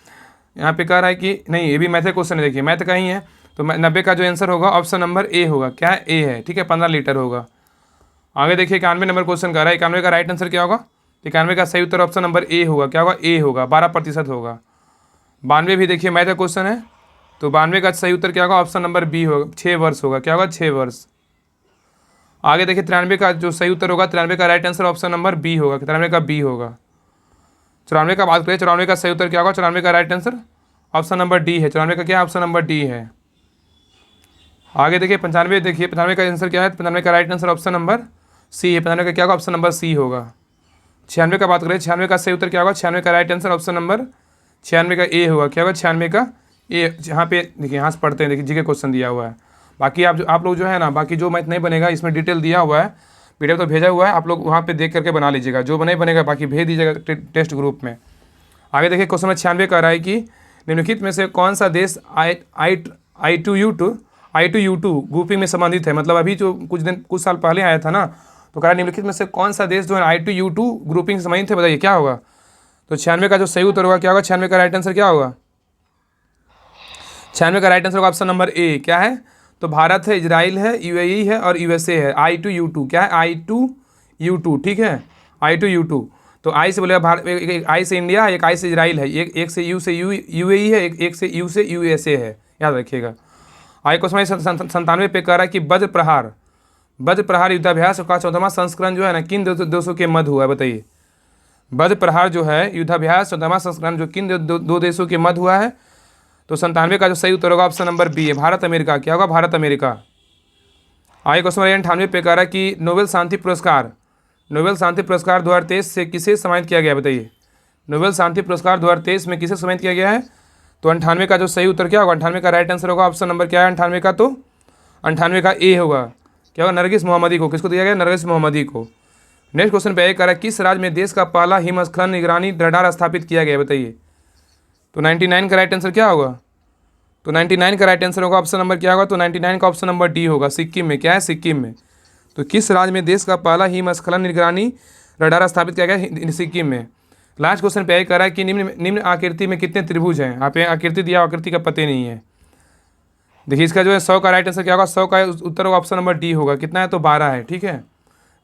यहाँ पे कह रहा है कि नहीं, ये भी मैथ क्वेश्चन है। देखिए मैथ का ही है। तो 90 का जो आंसर होगा ऑप्शन नंबर ए होगा। क्या है? ए है। ठीक है, 15 लीटर होगा। आगे देखिए 91 नंबर क्वेश्चन कर रहा है। 91 का राइट आंसर क्या होगा? 91 का सही उत्तर ऑप्शन नंबर ए होगा। क्या होगा? ए होगा। 12% होगा। 92 भी देखिए मैथ का क्वेश्चन है। तो 92 का सही उत्तर क्या होगा? ऑप्शन नंबर बी होगा। 6 वर्ष होगा। क्या होगा? 6 वर्ष। आगे देखिए 93 का जो सही उत्तर होगा, 93 का right answer option number B होगा। 93 का बी होगा। 94 का बात करें, 94 का सही उत्तर क्या होगा? 94 का right answer option number D है। 94 का क्या है? ऑप्शन नंबर डी है। आगे देखिए 95, देखिए 95 का आंसर क्या है? 95 का right answer option number C है। 95 का क्या होगा? ऑप्शन नंबर सी होगा। 96 का बात करें, 96 का सही उत्तर क्या होगा? 96 का राइट आंसर ऑप्शन नंबर 96 का ए होगा। क्या होगा? 96 का ए। यहाँ पे देखिए, यहाँ से पढ़ते हैं, देखिए जी के क्वेश्चन दिया हुआ है। बाकी आप लोग जो है ना, बाकी जो मैथ नहीं बनेगा इसमें डिटेल दिया हुआ है, पीडीएफ तो भेजा हुआ है, आप लोग वहाँ पे देख करके बना लीजिएगा। जो नहीं बनेगा बाकी भेज दीजिएगा टेस्ट ग्रुप में। आगे देखिए क्वेश्चन नंबर 96 कह रहा है कि निम्नलिखित में से कौन सा देश आई टू यू टू ग्रुपिंग में संबंधित है। मतलब अभी जो कुछ साल पहले आया था ना, तो कह रहा है निम्नलिखित में से कौन सा देश जो है I2U2 ग्रुपिंग से संबंधित है, बताइए क्या होगा? तो 96 का जो सही उत्तर होगा क्या होगा? 96 का राइट आंसर क्या होगा? 96 का राइट आंसर होगा ऑप्शन नंबर ए। क्या है? तो भारत है, इजराइल है, यूएई है और यूएसए है। I2U2 क्या है? I2U2, ठीक है, I2U2। तो आई से बोलेगा भारत, एक आई से इंडिया, एक आई से इजराइल है, एक से यू से यूएई है, एक से यू से यूएसए है, याद रखिएगा। आई क्वेश्चन 97 पे कह रहा है कि वज्र प्रहार युद्धाभ्यास का 14वां संस्करण जो है ना, किन देशों के मध्य हुआ है? बताइए। वज्र प्रहार जो है युद्धाभ्यास 14वां संस्करण जो किन दो देशों के मध्य हुआ है? तो 97 का जो सही उत्तर होगा ऑप्शन नंबर बी है, भारत अमेरिका। क्या होगा? भारत अमेरिका। आगे क्वेश्चन 98 पे कह रहा है कि नोबेल शांति पुरस्कार 2023 से किसे सम्मानित किया गया? बताइए। नोबेल शांति पुरस्कार 2023 में किसे सम्मानित किया गया है? तो 98 का जो सही उत्तर क्या होगा? 98 का राइट आंसर होगा ऑप्शन नंबर क्या है 98 का? तो 98 का ए होगा। क्या होगा? नरगिस मोहम्मदी को। किसको दिया गया? नरगिस मोहम्मदी को। नेक्स्ट क्वेश्चन पे कह रहा है किस राज्य में देश का पहला हिमस्खलन निगरानी रडार स्थापित किया गया? बताइए। तो 99 का राइट आंसर क्या होगा? तो 99 का राइट आंसर होगा ऑप्शन नंबर क्या होगा? तो 99 का ऑप्शन नंबर डी होगा, सिक्किम में। क्या है? सिक्किम में। तो किस राज्य में देश का पहला हिमस्खलन निगरानी रडार स्थापित किया गया? सिक्किम में। लास्ट क्वेश्चन पे कह रहा है कि निम्न आकृति में कितने त्रिभुज हैं? यहाँ पे आकृति दिया, आकृति का पते नहीं है। देखिए इसका जो है 100 का राइट आंसर क्या होगा? 100 का उत्तर होगा ऑप्शन नंबर डी होगा। कितना है? तो 12 है, ठीक है।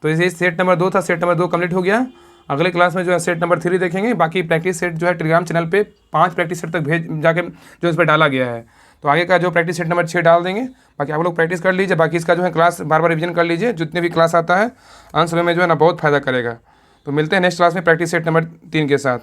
तो इसे सेट नंबर 2 था, सेट नंबर 2 कंप्लीट हो गया। अगले क्लास में जो है सेट नंबर 3 देखेंगे। बाकी प्रैक्टिस सेट जो है टेलीग्राम चैनल पे 5 प्रैक्टिस सेट तक भेज जाके जो इस पर डाला गया है। तो आगे का जो प्रैक्टिस सेट नंबर 6 डाल देंगे। बाकी आप लोग प्रैक्टिस कर लीजिए। बाकी इसका जो है क्लास बार बार रिविजन कर लीजिए। जितने भी क्लास आता है अंत समय में जो है ना बहुत फायदा करेगा। तो मिलते हैं नेक्स्ट क्लास में प्रैक्टिस सेट नंबर 3 के साथ।